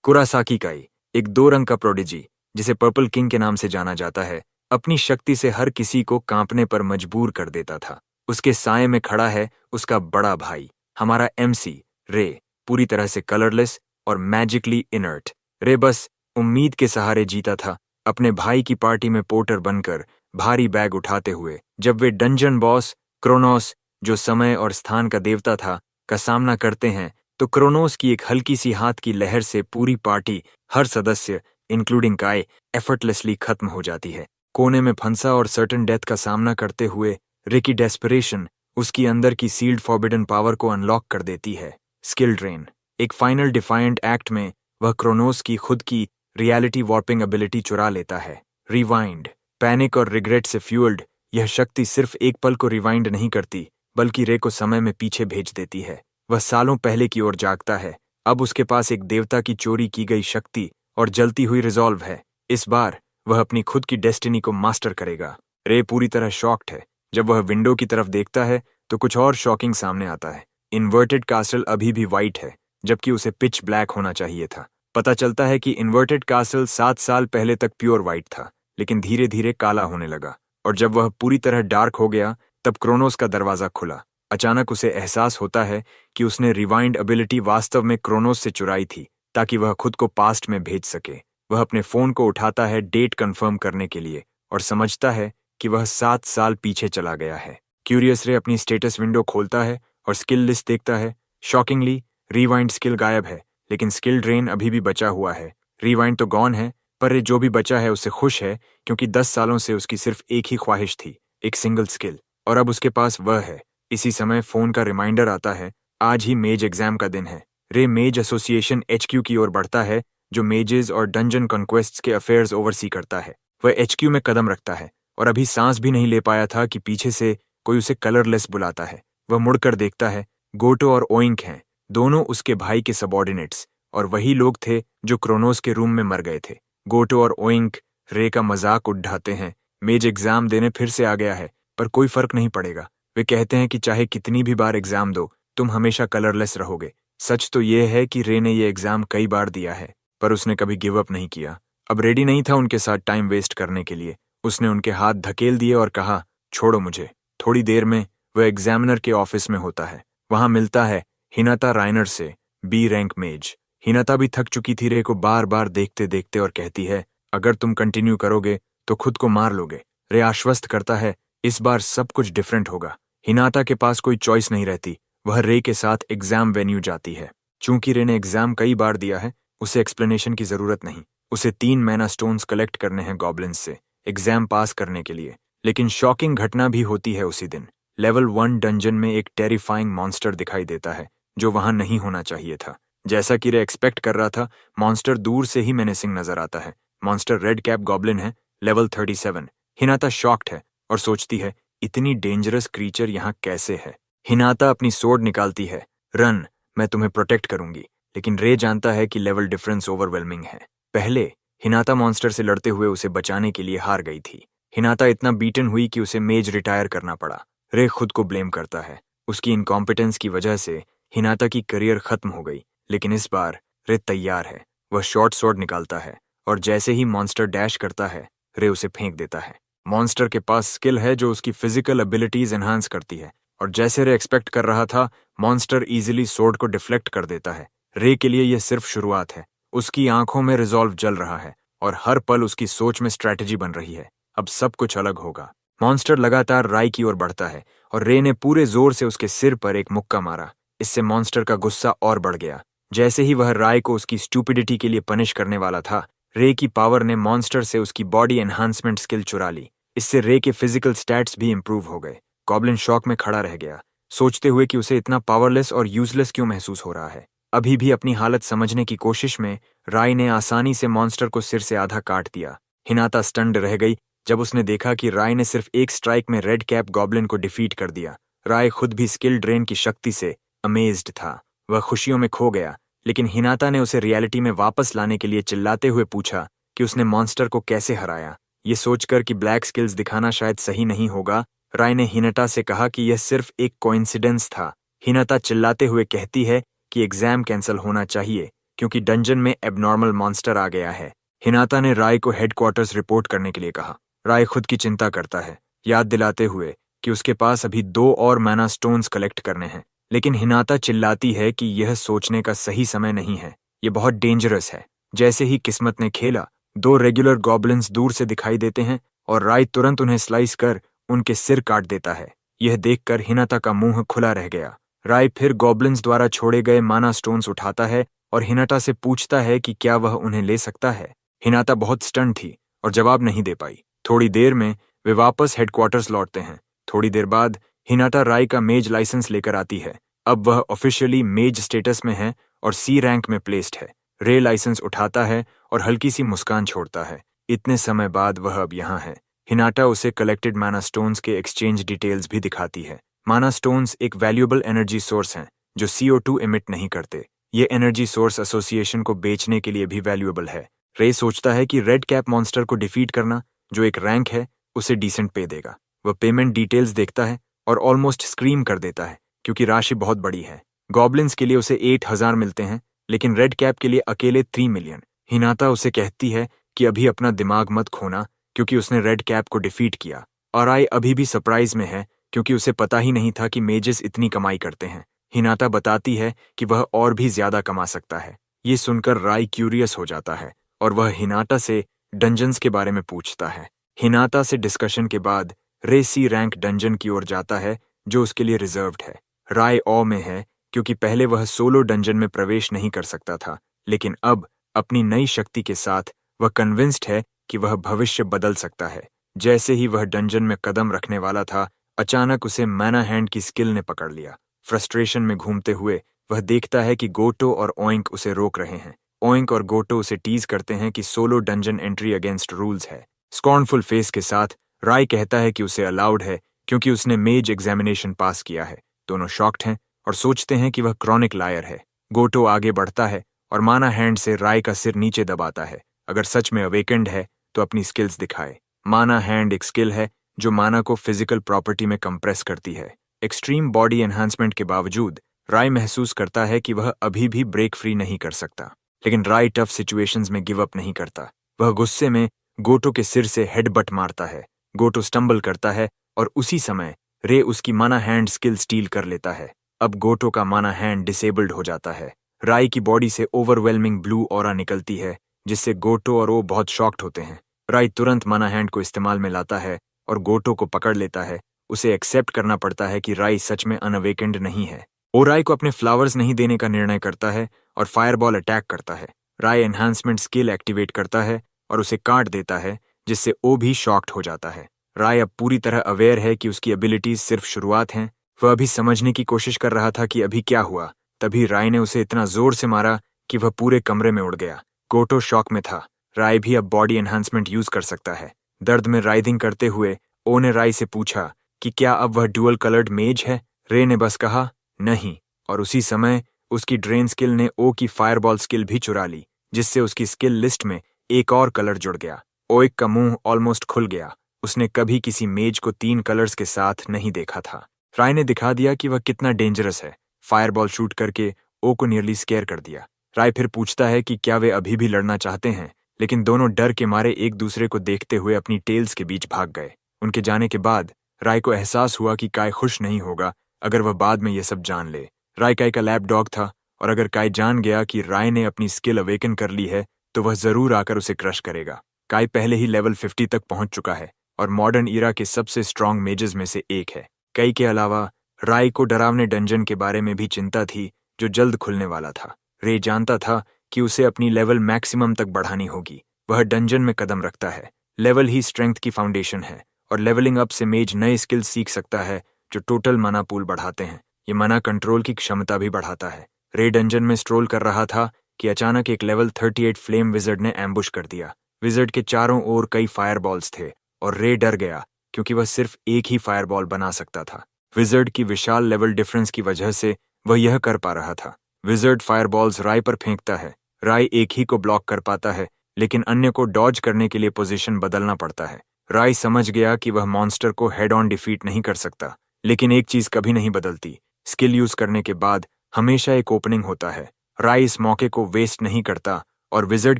कुरासाकी काई, एक 2 रंग का प्रोडिजी, जिसे पर्पल किंग के नाम से जाना जाता है, अपनी शक्ति से हर किसी को कांपने पर मजबूर कर देता था। उसके साए में खड़ा है उसका बड़ा भाई, हमारा एमसी, रे, पूरी तरह से कलरलेस और मैजिकली इनर्ट। रे बस उम्मीद के सहारे जीता था, अपने भाई की पार्टी में पोर्टर बनकर, भारी बैग उठाते हुए। जब वे डंजन बॉस, क्रोनोस, जो समय और स्थान का देवता था, का सामना करते हैं, तो क्रोनोस की एक हल्की सी हाथ की लहर से पूरी पार्टी, हर सदस्य इंक्लूडिंग काय, एफर्टलेसली खत्म हो जाती है। कोने में फंसा और सर्टन डेथ का सामना करते हुए रिकी डेस्परेशन उसकी अंदर की सील्ड फॉरबिडन पावर को अनलॉक कर देती है। स्किल ड्रेन, एक फाइनल डिफाइंट एक्ट में वह क्रोनोस की खुद की रियलिटी वॉर्पिंग एबिलिटी चुरा लेता है। रिवाइंड, पैनिक और रिग्रेट से फ्यूल्ड, यह शक्ति सिर्फ एक पल को रिवाइंड नहीं करती, बल्कि रे को समय में पीछे भेज देती है। वह सालों पहले की ओर जागता है। अब उसके पास एक देवता की चोरी की गई शक्ति और जलती हुई रिजॉल्व है। इस बार वह अपनी खुद की डेस्टिनी को मास्टर करेगा। रे पूरी तरह शॉक्ड है। जब वह विंडो की तरफ देखता है तो कुछ और शॉकिंग सामने आता है। इन्वर्टेड कासल अभी भी वाइट है, जबकि उसे पिच ब्लैक होना चाहिए था। पता चलता है कि इन्वर्टेड कासल 7 साल पहले तक प्योर वाइट था, लेकिन धीरे धीरे काला होने लगा। और जब वह पूरी तरह डार्क हो गया, तब क्रोनोस का दरवाजा खुला। अचानक उसे एहसास होता है कि उसने रिवाइंड एबिलिटी वास्तव में क्रोनोस से चुराई थी, ताकि वह खुद को पास्ट में भेज सके। वह अपने फोन को उठाता है डेट कंफर्म करने के लिए और समझता है कि वह 7 साल पीछे चला गया है। क्यूरियस रे अपनी स्टेटस विंडो खोलता है और स्किल लिस्ट देखता है। शॉकिंगली, रिवाइंड स्किल गायब है, लेकिन स्किल ड्रेन अभी भी बचा हुआ है। रिवाइंड तो गॉन है, पर रे जो भी बचा है उससे खुश है, क्योंकि 10 सालों से उसकी सिर्फ एक ही ख्वाहिश थी, एक सिंगल स्किल, और अब उसके पास वह है। इसी समय फोन का रिमाइंडर आता है, आज ही मेज एग्जाम का दिन है। रे मेज एसोसिएशन HQ की ओर बढ़ता है, जो मेजेस और डंजन कॉन्क्वेस्ट्स के अफेयर्स ओवरसी करता है। वह HQ में कदम रखता है और अभी सांस भी नहीं ले पाया था कि पीछे से कोई उसे कलरलेस बुलाता है। वह मुड़कर देखता है, गोटो और ओइंक हैं, दोनों उसके भाई के सबॉर्डिनेट्स, और वही लोग थे जो क्रोनोस के रूम में मर गए थे। गोटो और ओइंक रे का मजाक उड़ाते हैं। मेज एग्जाम देने फिर से आ गया है, पर कोई फर्क नहीं पड़ेगा। वे कहते हैं कि चाहे कितनी भी बार एग्जाम दो, तुम हमेशा कलरलेस रहोगे। सच तो यह है कि रे ने यह एग्जाम कई बार दिया है, पर उसने कभी गिव अप नहीं किया। अब रेडी नहीं था उनके साथ टाइम वेस्ट करने के लिए। उसने उनके हाथ धकेल दिए और कहा, छोड़ो मुझे। थोड़ी देर में वह एग्जामिनर के ऑफिस में होता है। वहां मिलता है हिनाता राइनर से, B रैंक मेज। हिनाता भी थक चुकी थी रे को बार बार देखते देखते और कहती है, अगर तुम कंटिन्यू करोगे तो खुद को मार लोगे। रे आश्वस्त करता है, इस बार सब कुछ डिफरेंट होगा। हिनाता के पास कोई चॉइस नहीं रहती। वह रे के साथ एग्जाम वेन्यू जाती है। चूंकि रे ने एग्जाम कई बार दिया है, उसे एक्सप्लेनेशन की जरूरत नहीं। उसे 3 मैना स्टोन्स कलेक्ट करने हैं गॉब्लिन्स से एग्जाम पास करने के लिए। लेकिन शॉकिंग घटना भी होती है उसी दिन। लेवल 1 डंजन में एक टेरिफाइंग मॉन्स्टर दिखाई देता है, जो वहां नहीं होना चाहिए था। जैसा कि रे एक्सपेक्ट कर रहा था, मॉन्स्टर दूर से ही मेनेसिंग नजर आता है। मॉन्स्टर रेड कैप गॉब्लिन है, लेवल 37। हिनाता शॉक्ड है और सोचती है, इतनी डेंजरस क्रीचर यहाँ कैसे है। हिनाता अपनी सोर्ड निकालती है, रन, मैं तुम्हें प्रोटेक्ट करूंगी। लेकिन रे जानता है कि लेवल डिफरेंस ओवरवेलमिंग है। पहले हिनाता मॉन्स्टर से लड़ते हुए उसे बचाने के लिए हार गई थी। हिनाता इतना बीटन हुई कि उसे मेज रिटायर करना पड़ा। रे खुद को ब्लेम करता है। उसकी इनकॉम्पिटेंस की वजह से हिनाता की करियर खत्म हो गई। लेकिन इस बार रे तैयार है। वह शॉर्ट स्वॉर्ड निकालता है और जैसे ही मॉन्स्टर डैश करता है, रे उसे फेंक देता है। मॉन्स्टर के पास स्किल है जो उसकी फिजिकल एबिलिटीज एनहांस करती है, और जैसे रे एक्सपेक्ट कर रहा था, मॉन्स्टर इजीली सोर्ड को डिफ्लेक्ट कर देता है। रे के लिए यह सिर्फ शुरुआत है। उसकी आंखों में रिजॉल्व जल रहा है और हर पल उसकी सोच में स्ट्रैटेजी बन रही है। अब सब कुछ अलग होगा। मॉन्स्टर लगातार राय की ओर बढ़ता है और रे ने पूरे जोर से उसके सिर पर एक मुक्का मारा। इससे मॉन्स्टर का गुस्सा और बढ़ गया। जैसे ही वह राय को उसकी स्टूपिडिटी के लिए पनिश करने वाला था, रे की पावर ने मॉन्स्टर से उसकी बॉडी एनहांसमेंट स्किल चुरा ली। इससे रे के फिजिकल स्टैट्स भी इंप्रूव हो गए। गॉब्लिन शॉक में खड़ा रह गया, सोचते हुए कि उसे इतना पावरलेस और यूजलेस क्यों महसूस हो रहा है। अभी भी अपनी हालत समझने की कोशिश में राय ने आसानी से मॉन्स्टर को सिर से आधा काट दिया। हिनाता स्टन्ड रह गई जब उसने देखा कि राय ने सिर्फ एक स्ट्राइक में रेड कैप गॉब्लिन को डिफीट कर दिया। राय खुद भी स्किल ड्रेन की शक्ति से अमेज्ड था। वह खुशियों में खो गया, लेकिन हिनाता ने उसे रियलिटी में वापस लाने के लिए चिल्लाते हुए पूछा कि उसने मॉन्स्टर को कैसे हराया। ये सोचकर कि ब्लैक स्किल्स दिखाना शायद सही नहीं होगा, राय ने हिनाता से कहा कि यह सिर्फ एक कोइंसिडेंस था। हिनाता चिल्लाते हुए कहती है कि एग्जाम कैंसिल होना चाहिए, क्योंकि डंजन में एबनॉर्मल मॉन्स्टर आ गया है। हिनाता ने राय को हेडक्वार्टर्स रिपोर्ट करने के लिए कहा। राय खुद की चिंता करता है, याद दिलाते हुए कि उसके पास अभी 2 और मैना स्टोन्स कलेक्ट करने हैं। लेकिन हिनाता चिल्लाती है कि यह सोचने का सही समय नहीं है, ये बहुत डेंजरस है। जैसे ही किस्मत ने खेला, 2 रेगुलर गॉबलिन्स दूर से दिखाई देते हैं और राय तुरंत उन्हें स्लाइस कर उनके सिर काट देता है। यह देखकर हिनाता का मुंह खुला रह गया। राय फिर गॉबलिन्स द्वारा छोड़े गए माना स्टोन्स उठाता है और हिनाटा से पूछता है कि क्या वह उन्हें ले सकता है। हिनाता बहुत स्टन थी और जवाब नहीं दे पाई। थोड़ी देर में वे वापस हेडक्वार्टर्स लौटते हैं। थोड़ी देर बाद हिनाटा राय का मेज लाइसेंस लेकर आती है। अब वह ऑफिशियली मेज स्टेटस में है और सी रैंक में प्लेस्ड है। रे लाइसेंस उठाता है और हल्की सी मुस्कान छोड़ता है। इतने समय बाद वह अब यहाँ है। हिनाटा उसे कलेक्टेड माना स्टोन्स के एक्सचेंज डिटेल्स भी दिखाती है। माना स्टोन्स एक वैल्यूएबल एनर्जी सोर्स हैं जो CO2 एमिट नहीं करते। ये एनर्जी सोर्स एसोसिएशन को बेचने के लिए भी वैल्यूएबल है। रे सोचता है कि रेड कैप मॉन्स्टर को डिफीट करना, जो एक रैंक है, उसे डिसेंट पे देगा। वह पेमेंट डिटेल्स देखता है और ऑलमोस्ट स्क्रीम कर देता है क्योंकि राशि बहुत बड़ी है। गॉबलिन्स के लिए उसे 8,000 मिलते हैं, लेकिन रेड कैप के लिए अकेले 3 मिलियन। हिनाता उसे कहती है कि अभी अपना दिमाग मत खोना क्योंकि उसने रेड कैप को डिफीट किया। और राय अभी भी सरप्राइज में है क्योंकि उसे पता ही नहीं था कि मेजेस इतनी कमाई करते हैं। हिनाता बताती है कि वह और भी ज्यादा कमा सकता है। ये सुनकर राय क्यूरियस हो जाता है और वह हिनाटा से डंजन्स के बारे में पूछता है। हिनाता से डिस्कशन के बाद रे सी रैंक डंजन की ओर जाता है जो उसके लिए रिजर्व्ड है। राय ऑ में है क्योंकि पहले वह सोलो डंजन में प्रवेश नहीं कर सकता था, लेकिन अब अपनी नई शक्ति के साथ वह कन्विंस्ड है कि वह भविष्य बदल सकता है। जैसे ही वह डंजन में कदम रखने वाला था, अचानक उसे मैना हैंड की स्किल ने पकड़ लिया। फ्रस्ट्रेशन में घूमते हुए वह देखता है कि गोटो और ओइंक उसे रोक रहे हैं। ओइंक और गोटो उसे टीज करते हैं कि solo dungeon entry against rules है। स्कॉर्नफुल फेस के साथ राय कहता है कि उसे अलाउड है क्योंकि उसने मेज एग्जामिनेशन पास किया है। दोनों शॉक्ड हैं और सोचते हैं कि वह क्रॉनिक लायर है। गोटो आगे बढ़ता है और माना हैंड से राय का सिर नीचे दबाता है। अगर सच में अवेकेंड है तो अपनी स्किल्स दिखाए। माना हैंड एक स्किल है जो माना को फिजिकल प्रॉपर्टी में कंप्रेस करती है। एक्सट्रीम बॉडी एनहांसमेंट के बावजूद राय महसूस करता है कि वह अभी भी ब्रेक फ्री नहीं कर सकता, लेकिन राय टफ सिचुएशंस में गिव अप नहीं करता। वह गुस्से में गोटो के सिर से हेडबट मारता है। गोटो स्टंबल करता है और उसी समय रे उसकी माना हैंड स्किल स्टील कर लेता है। अब गोटो का माना हैंड डिसेबल्ड हो जाता है। राय की बॉडी से ओवरवेलमिंग ब्लू ऑरा निकलती है जिससे गोटो और वो बहुत शॉक्ड होते हैं। राय तुरंत माना हैंड को इस्तेमाल में लाता है और गोटो को पकड़ लेता है। उसे एक्सेप्ट करना पड़ता है कि राय सच में अनअवेकेंड नहीं है। वो राय को अपने फ्लावर्स नहीं देने का निर्णय करता है और फायरबॉल अटैक करता है। राय एनहांसमेंट स्किल एक्टिवेट करता है और उसे काट देता है जिससे वो भी शॉक्ड हो जाता है। राय अब पूरी तरह अवेयर है कि उसकी एबिलिटीज सिर्फ शुरुआत हैं। वह अभी समझने की कोशिश कर रहा था कि अभी क्या हुआ। तभी राय ने उसे इतना जोर से मारा कि वह पूरे कमरे में उड़ गया। गोटो शॉक में था। राय भी अब बॉडी एनहांसमेंट यूज कर सकता है। दर्द में राइदिंग करते हुए ओ ने राय से पूछा कि क्या अब वह डुअल कलर्ड मेज है। रे ने बस कहा नहीं, और उसी समय उसकी ड्रेन स्किल ने ओ की फायरबॉल स्किल भी चुरा ली, जिससे उसकी स्किल लिस्ट में एक और कलर जुड़ गया। ओइक का मुंह ऑलमोस्ट खुल गया। उसने कभी किसी मेज को 3 कलर्स के साथ नहीं देखा था। राय ने दिखा दिया कि वह कितना डेंजरस है। फायरबॉल शूट करके ओ को नियरली स्केयर कर दिया। राय फिर पूछता है कि क्या वे अभी भी लड़ना चाहते हैं, लेकिन दोनों डर के मारे एक दूसरे को देखते हुए अपनी टेल्स के बीच भाग गए। उनके जाने के बाद राय को एहसास हुआ कि काय खुश नहीं होगा अगर वह बाद में ये सब जान ले। राय काय का लैब डॉग था और अगर काय जान गया कि राय ने अपनी स्किल अवेकन कर ली है तो वह जरूर आकर उसे क्रश करेगा। काय पहले ही लेवल 50 तक पहुंच चुका है और मॉडर्न ईरा के सबसे स्ट्रॉन्ग मेजेस में से एक है। कई के अलावा राय को डरावने डंजन के बारे में भी चिंता थी जो जल्द खुलने वाला था। रे जानता था कि उसे अपनी लेवल मैक्सिमम तक बढ़ानी होगी। वह डंजन में कदम रखता है। लेवल ही स्ट्रेंथ की फाउंडेशन है और लेवलिंग अप से मेज नए स्किल्स सीख सकता है जो टोटल मना पूल बढ़ाते हैं। ये मना कंट्रोल की क्षमता भी बढ़ाता है। रे डंजन में स्ट्रोल कर रहा था कि अचानक एक लेवल 38 फ्लेम विजर्ड ने एम्बुश कर दिया। विजर्ड के चारों ओर कई फायरबॉल्स थे और रे डर गया क्योंकि वह सिर्फ एक ही फायरबॉल बना सकता था। विजर्ड की विशाल लेवल डिफरेंस की वजह से वह यह कर पा रहा था। विजर्ड फायरबॉल्स राय पर फेंकता है। राय एक ही को ब्लॉक कर पाता है, लेकिन अन्य को डॉज करने के लिए पोजीशन बदलना पड़ता है। राय समझ गया कि वह मॉन्स्टर को हेड ऑन डिफीट नहीं कर सकता, लेकिन एक चीज कभी नहीं बदलती। स्किल यूज करने के बाद हमेशा एक ओपनिंग होता है। राय इस मौके को वेस्ट नहीं करता और विजर्ड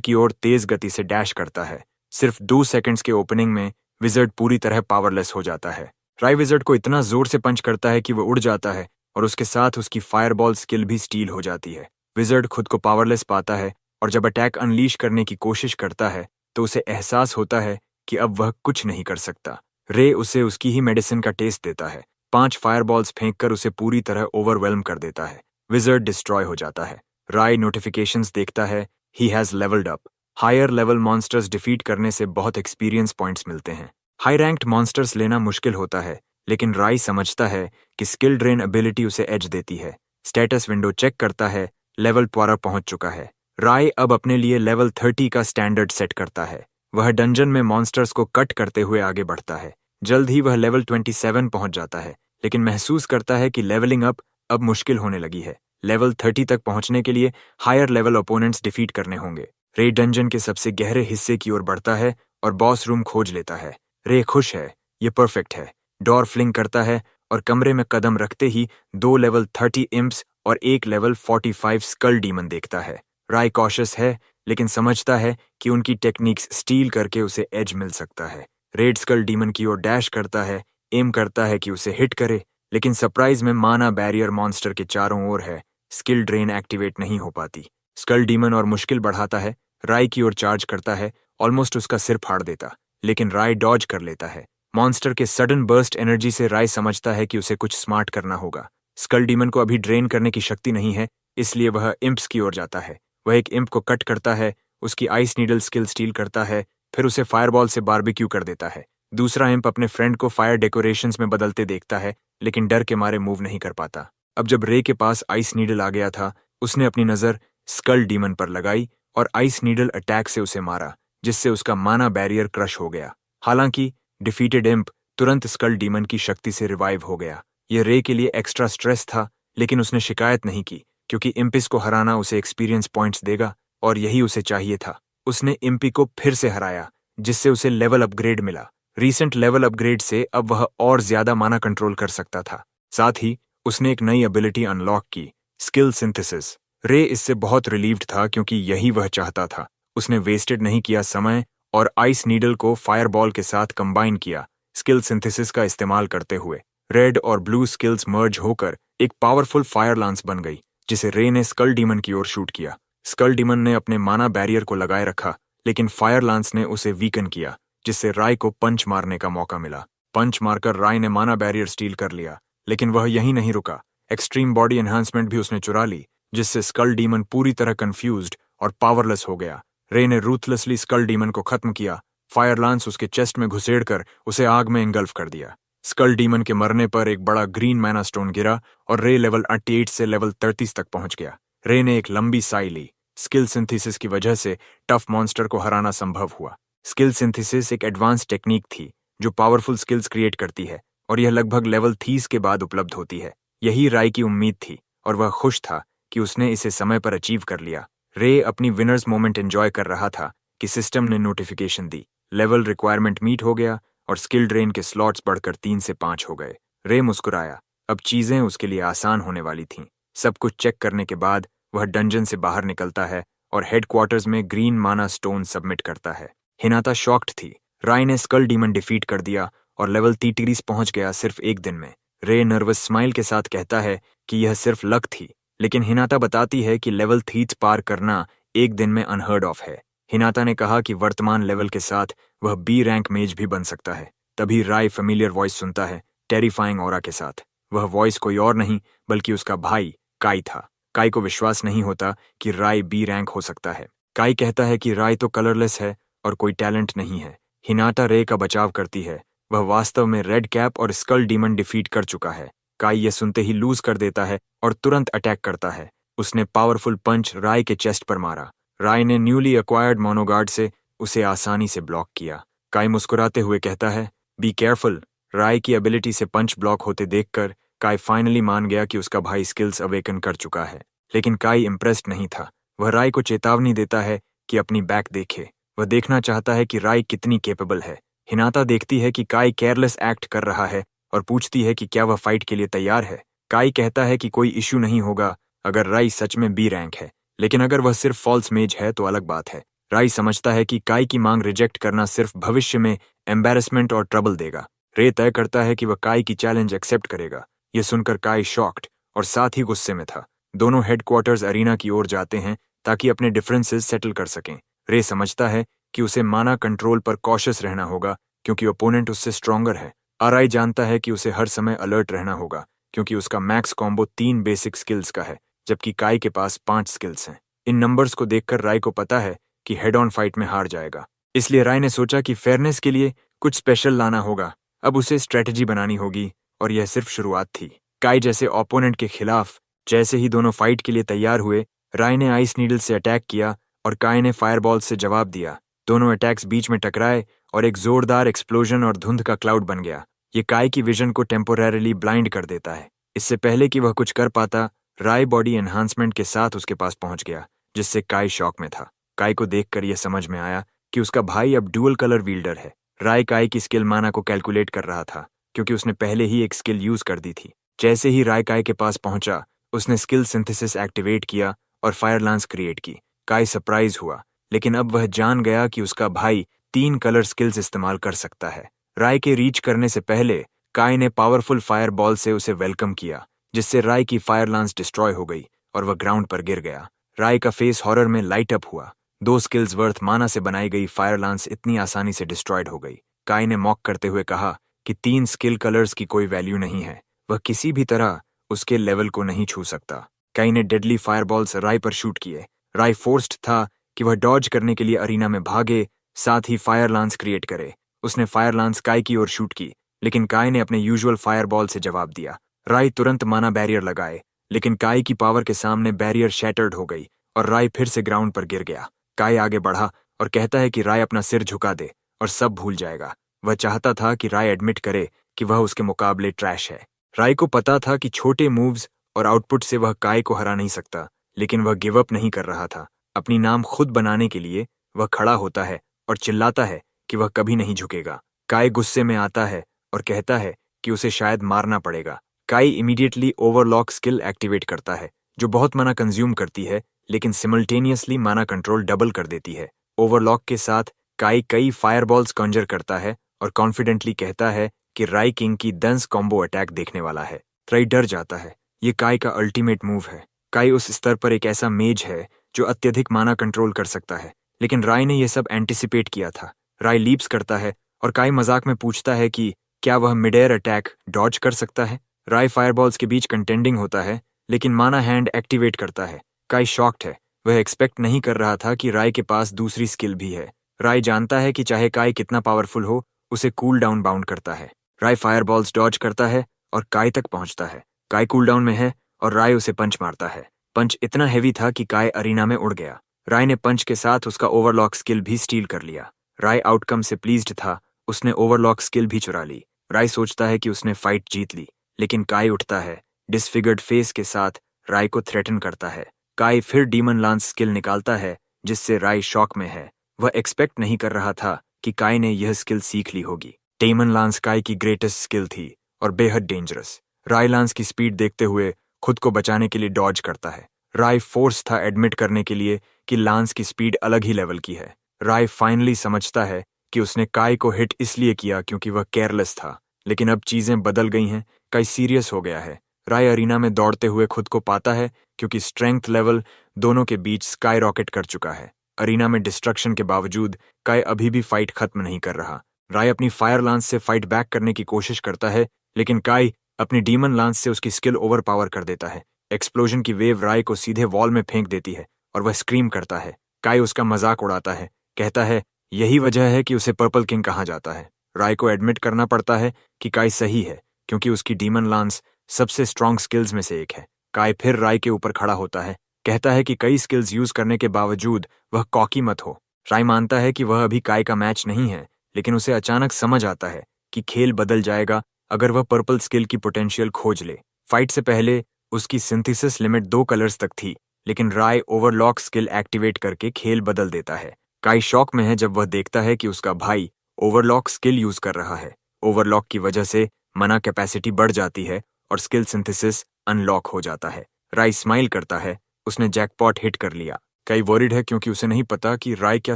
की ओर तेज गति से डैश करता है। सिर्फ 2 सेकंड्स के ओपनिंग में विजर्ड पूरी तरह पावरलेस हो जाता है। राय विजर्ड को इतना जोर से पंच करता है कि वो उड़ जाता है और उसके साथ उसकी फायरबॉल स्किल भी स्टील हो जाती है। विजर्ड खुद को पावरलेस पाता है और जब अटैक अनलीश करने की कोशिश करता है तो उसे एहसास होता है कि अब वह कुछ नहीं कर सकता। रे उसे उसकी ही मेडिसिन का टेस्ट देता है। 5 फायरबॉल्स फेंककर उसे पूरी तरह ओवरवेल्म कर देता है। विजर्ड डिस्ट्रॉय हो जाता है। राय नोटिफिकेशंस देखता है, he has levelled up. Higher level monsters defeat करने से बहुत एक्सपीरियंस पॉइंट्स मिलते हैं। हाई रैंक्ड मॉन्स्टर्स लेना मुश्किल होता है, लेकिन राय समझता है कि स्किल ड्रेन एबिलिटी उसे एज देती है। स्टेटस विंडो चेक करता है, लेवल 12 पहुंच चुका है। राय अब अपने लिए लेवल 30 का स्टैंडर्ड सेट करता है। वह डंजन में मॉन्स्टर्स को कट करते हुए आगे बढ़ता है। जल्द ही वह लेवल 27 पहुंच जाता है, लेकिन महसूस करता है कि लेवलिंग अप अब मुश्किल होने लगी है। लेवल 30 तक पहुंचने के लिए हायर लेवल ओपोनेंट्स डिफीट करने होंगे। रे डंजन के सबसे गहरे हिस्से की ओर बढ़ता है और बॉस रूम खोज लेता है। रे खुश है, ये परफेक्ट है। डोर फ्लिंग करता है और कमरे में कदम रखते ही 2 लेवल 30 इम्प्स और 1 लेवल 45 स्कल डीमन देखता है। राय कॉशियस है, लेकिन समझता है कि उनकी टेक्निक्स स्टील करके उसे एज मिल सकता है। रेड स्कल डीमन की ओर डैश करता है, एम करता है कि उसे हिट करे, लेकिन सरप्राइज में माना बैरियर मॉन्स्टर के चारों ओर है। स्किल ड्रेन एक्टिवेट नहीं हो पाती। स्कल डीमन और मुश्किल बढ़ाता है, राय की ओर चार्ज करता है, ऑलमोस्ट उसका सिर फाड़ देता, लेकिन राय डॉज कर लेता है। मॉन्स्टर के सडन बर्स्ट एनर्जी से राय समझता है कि उसे कुछ स्मार्ट करना होगा। स्कल डीमन को अभी ड्रेन करने की शक्ति नहीं है, इसलिए वह इम्प्स की ओर जाता है। वह एक इम्प को कट करता है, उसकी आइस नीडल स्किल स्टील करता है, फिर उसे फायरबॉल से बारबेक्यू कर देता है। दूसरा इम्प अपने फ्रेंड को फायर डेकोरेशंस में बदलते देखता है, लेकिन डर के मारे मूव नहीं कर पाता। अब जब रे के पास आइस नीडल आ गया था, उसने अपनी नजर स्कल डीमन पर लगाई और आइस नीडल अटैक से उसे मारा, जिससे उसका माना बैरियर क्रश हो गया। हालांकि डिफीटेड इम्प तुरंत स्कल डीमन की शक्ति से रिवाइव हो गया। यह रे के लिए एक्स्ट्रा स्ट्रेस था, लेकिन उसने शिकायत नहीं की, क्योंकि इम्पिस को हराना उसे एक्सपीरियंस पॉइंट्स देगा और यही उसे चाहिए था। उसने इम्पी को फिर से हराया, जिससे उसे लेवल अपग्रेड मिला। रीसेंट लेवल अपग्रेड से अब वह और ज्यादा माना कंट्रोल कर सकता था। साथ ही उसने एक नई एबिलिटी अनलॉक की, स्किल सिंथेसिस। रे इससे बहुत रिलीव्ड था, क्योंकि यही वह चाहता था। उसने वेस्टेड नहीं किया समय और आइस नीडल को फायरबॉल के साथ कंबाइन किया। स्किल सिंथेसिस का इस्तेमाल करते हुए रेड और ब्लू स्किल्स मर्ज होकर एक पावरफुल फायर लांस बन गई, जिसे रे ने स्कल डीमन की ओर शूट किया। स्कल डीमन ने अपने माना बैरियर को लगाए रखा, लेकिन फायर लांस ने उसे वीकन किया, जिससे राय को पंच मारने का मौका मिला। पंच मारकर राय ने माना बैरियर स्टील कर लिया, लेकिन वह यहीं नहीं रुका। एक्सट्रीम बॉडी एनहांसमेंट भी उसने चुरा ली, जिससे स्कल डीमन पूरी तरह कंफ्यूज्ड और पावरलेस हो गया। रे ने रूथलेसली स्कल डीमन को खत्म किया। फायर लांस उसके चेस्ट में घुसेड़कर उसे आग में इंगल्फ कर दिया। स्कल डीमन के मरने पर एक बड़ा ग्रीन मैना स्टोन गिरा और रे लेवल 88 से लेवल 30 तक पहुंच गया। रे ने एक लंबी साई ली। स्किल सिंथेसिस की वजह से टफ मॉन्स्टर को हराना संभव हुआ। स्किल सिंथेसिस एक एडवांस टेक्निक थी जो पावरफुल स्किल्स क्रिएट करती है, और यह लगभग लेवल 30 के बाद उपलब्ध होती है। यही राय की उम्मीद थी और वह खुश था कि उसने इसे समय पर अचीव कर लिया। रे अपनी विनर्स मोमेंट एंजॉय कर रहा था कि सिस्टम ने नोटिफिकेशन दी, लेवल रिक्वायरमेंट मीट हो गया और स्किल ड्रेन के स्लॉट्स बढ़कर 3 से 5 हो गए। रे मुस्कुराया, अब चीजें उसके लिए आसान होने वाली थीं। सब कुछ चेक करने के बाद वह डंजन से बाहर निकलता है और हेडक्वार्टर्स में ग्रीन माना स्टोन सबमिट करता है। हिनाता शॉक्ड थी। राय ने स्कल डीमन डिफीट कर दिया और लेवल 30 पहुंच गया सिर्फ एक दिन में। रे नर्वस स्माइल के साथ कहता है कि यह सिर्फ लक थी, लेकिन हिनाता बताती है कि लेवल 30 पार करना एक दिन में अनहर्ड ऑफ है। हिनाता ने कहा कि वर्तमान लेवल के साथ वह बी रैंक मेज भी बन सकता है। तभी राय फेमिलियर वॉइस सुनता है, टेरिफाइंग ऑरा के साथ। वह वॉइस कोई और नहीं बल्कि उसका भाई काई था। काई को विश्वास नहीं होता कि राय बी रैंक हो सकता है। काई कहता है कि राय तो कलरलेस है और कोई टैलेंट नहीं है। हिनाटा रे का बचाव करती है, वह वास्तव में रेड कैप और स्कल डीमन डिफीट कर चुका है। काई यह सुनते ही लूज कर देता है और तुरंत अटैक करता है। उसने पावरफुल पंच राय के चेस्ट पर मारा। राय ने न्यूली एक्वायर्ड मोनोगार्ड से उसे आसानी से ब्लॉक किया। काई मुस्कुराते हुए कहता है, बी केयरफुल। राय की एबिलिटी से पंच ब्लॉक होते देखकर काई फाइनली मान गया कि उसका भाई स्किल्स अवेकन कर चुका है। लेकिन काई इम्प्रेस्ड नहीं था। वह राय को चेतावनी देता है कि अपनी बैक देखे। वह देखना चाहता है कि राय कितनी केपेबल है। हिनाता देखती है कि काई केयरलेस एक्ट कर रहा है और पूछती है कि क्या वह फाइट के लिए तैयार है। काई कहता है कि कोई इश्यू नहीं होगा अगर राय सच में बी रैंक है। लेकिन अगर वह सिर्फ फॉल्स मेज है तो अलग बात है। राय समझता है कि काई की मांग रिजेक्ट करना सिर्फ भविष्य में एम्बेरसमेंट और ट्रबल देगा। रे तय करता है कि वह काई की चैलेंज एक्सेप्ट करेगा। यह सुनकर काई शॉक्ड और साथ ही गुस्से में था। दोनों हेडक्वार्टर्स अरीना की ओर जाते हैं ताकि अपने डिफरेंसेस सेटल कर सकें। रे समझता है कि उसे माना कंट्रोल पर कॉशियस रहना होगा क्योंकि ओपोनेंट उससे स्ट्रॉन्गर है। आरआई जानता है कि उसे हर समय अलर्ट रहना होगा क्योंकि उसका मैक्स कॉम्बो 3 बेसिक स्किल्स का है, जबकि काई के पास 5 स्किल्स हैं। इन नंबर्स को देखकर राय को पता है कि हेड ऑन फाइट में हार जाएगा। इसलिए राय ने सोचा कि फेयरनेस के लिए कुछ स्पेशल लाना होगा। अब उसे स्ट्रेटजी बनानी होगी और यह सिर्फ शुरुआत थी। काई जैसे ओपोनेंट के खिलाफ जैसे ही दोनों फाइट के लिए तैयार हुए, राय ने आइस नीडल से अटैक किया और काई ने फायरबॉल से जवाब दिया। दोनों अटैक्स बीच में टकराए और एक जोरदार एक्सप्लोजन और धुंध का क्लाउड बन गया। ये काई की विजन को टेम्पोरेरली ब्लाइंड कर देता है। इससे पहले कि वह कुछ कर पाता, राय बॉडी एनहांसमेंट के साथ उसके पास पहुंच गया, जिससे काई शॉक में था। काई को देखकर यह समझ में आया कि उसका भाई अब डुअल कलर विल्डर है। राय काई की स्किल माना को कैलकुलेट कर रहा था क्योंकि उसने पहले ही एक स्किल यूज कर दी थी। जैसे ही राय काई के पास पहुंचा, उसने स्किल सिंथेसिस एक्टिवेट किया और फायर लांस क्रिएट की। काई सरप्राइज हुआ, लेकिन अब वह जान गया कि उसका भाई 3 कलर स्किल्स इस्तेमाल कर सकता है। राय के रीच करने से पहले काई ने पावरफुल फायर बॉल से उसे वेलकम किया, जिससे राय की फायर लांस डिस्ट्रॉय हो गई और वह ग्राउंड पर गिर गया। राय का फेस हॉरर में लाइट अप हुआ। 2 स्किल्स वर्थ माना से बनाई गई फायर लांस इतनी आसानी से डिस्ट्रॉयड हो गई। काई ने मॉक करते हुए कहा कि 3 स्किल कलर्स की कोई वैल्यू नहीं है, वह किसी भी तरह उसके लेवल को नहीं छू सकता। काई ने डेडली फायरबॉल्स राय पर शूट किए। राय फोर्स्ड था कि वह डॉज करने के लिए अरीना में भागे, साथ ही फायर लांस क्रिएट करे। उसने फायर लांस काई की ओर शूट की, लेकिन काई ने अपने यूजुअल फायरबॉल से जवाब दिया। राय तुरंत माना बैरियर लगाए, लेकिन काई की पावर के सामने बैरियर शैटर्ड हो गई और राय फिर से ग्राउंड पर गिर गया। काई आगे बढ़ा और कहता है कि राय अपना सिर झुका दे और सब भूल जाएगा। वह चाहता था कि राय एडमिट करे कि वह उसके मुकाबले ट्रैश है। राय को पता था कि छोटे मूव्स और आउटपुट से वह काई को हरा नहीं सकता, लेकिन वह गिव अप नहीं कर रहा था। अपनी नाम खुद बनाने के लिए वह खड़ा होता है और चिल्लाता है कि वह कभी नहीं झुकेगा। काई गुस्से में आता है और कहता है कि उसे शायद मारना पड़ेगा। काई इमीडिएटली ओवरलॉक स्किल एक्टिवेट करता है, जो बहुत माना कंज्यूम करती है, लेकिन सिमल्टेनियसली माना कंट्रोल डबल कर देती है। ओवरलॉक के साथ काई कई फायरबॉल्स कॉन्जर करता है और कॉन्फिडेंटली कहता है कि राय किंग की दंस कॉम्बो अटैक देखने वाला है। राय डर जाता है। ये काई का अल्टीमेट मूव है। काई उस स्तर पर एक ऐसा मेज है जो अत्यधिक माना कंट्रोल कर सकता है, लेकिन राय ने यह सब एंटिसिपेट किया था। राय लीप्स करता है और काई मजाक में पूछता है कि क्या वह मिड एयर अटैक डॉज कर सकता है। राय फायरबॉल्स के बीच कंटेंडिंग होता है, लेकिन माना हैंड एक्टिवेट करता है। काई शॉक्ड है। वह एक्सपेक्ट नहीं कर रहा था कि राय के पास दूसरी स्किल भी है। राय जानता है कि चाहे काई कितना पावरफुल हो, उसे कूल डाउन बाउंड करता है। राय फायरबॉल्स डॉज करता है और काई तक पहुंचता है। काई कूल डाउन में है और राय उसे पंच मारता है। पंच इतना हेवी था कि काई अरीना में उड़ गया। राय ने पंच के साथ उसका ओवरलॉक स्किल भी स्टील कर लिया। राय आउटकम से प्लीज्ड था। उसने ओवरलॉक स्किल भी चुरा ली। राय सोचता है कि उसने फाइट जीत ली, लेकिन काई उठता है। डिसफिगर्ड फेस के साथ राय को थ्रेटन करता है। काई फिर डीमन लांस स्किल निकालता है, जिससे राय शॉक में है। वह एक्सपेक्ट नहीं कर रहा था कि काई ने यह स्किल सीख ली होगी। डेमन लांस काई की ग्रेटेस्ट स्किल थी और बेहद डेंजरस। राय लांस की स्पीड देखते हुए खुद को बचाने के लिए डॉज करता है। राय फोर्स था एडमिट करने के लिए कि लांस की स्पीड अलग ही लेवल की है। राय फाइनली समझता है कि उसने काई को हिट इसलिए किया क्योंकि वह केयरलेस था, लेकिन अब चीजें बदल गई हैं। काई सीरियस हो गया है। राय अरीना में दौड़ते हुए खुद को पाता है क्योंकि स्ट्रेंथ लेवल दोनों के बीच स्काई रॉकेट कर चुका है। अरीना में डिस्ट्रक्शन के बावजूद काई अभी भी फाइट खत्म नहीं कर रहा। राय अपनी फायर लांस से फाइट बैक करने की कोशिश करता है, लेकिन काई अपनी डीमन लांस से उसकी स्किल ओवर पावर कर देता है। एक्सप्लोजन की वेव राय को सीधे वॉल में फेंक देती है और वह स्क्रीम करता है। काई उसका मजाक उड़ाता है, कहता है यही वजह है कि उसे पर्पल किंग कहा जाता है। राय को एडमिट करना पड़ता है कि काई सही है, क्योंकि उसकी डीमन लांस सबसे स्ट्रॉन्ग स्किल्स में से एक है। काई फिर राय के ऊपर खड़ा होता है, कहता है कि कई स्किल्स यूज करने के बावजूद वह कॉकी मत हो। राय मानता है कि वह अभी काई का मैच नहीं है, लेकिन उसे अचानक समझ आता है कि खेल बदल जाएगा अगर वह पर्पल स्किल की पोटेंशियल खोज ले। फाइट से पहले उसकी सिंथेसिस लिमिट 2 कलर्स तक थी, लेकिन राय ओवरलॉक स्किल एक्टिवेट करके खेल बदल देता है। काई शॉक में है जब वह देखता है कि उसका भाई ओवरलॉक स्किल यूज कर रहा है। ओवरलॉक की वजह से मना कैपेसिटी बढ़ जाती है और स्किल सिंथेसिस अनलॉक हो जाता है। राय स्माइल करता है उसने जैकपॉट हिट कर लिया। काई वॉरिड है क्योंकि उसे नहीं पता कि राय क्या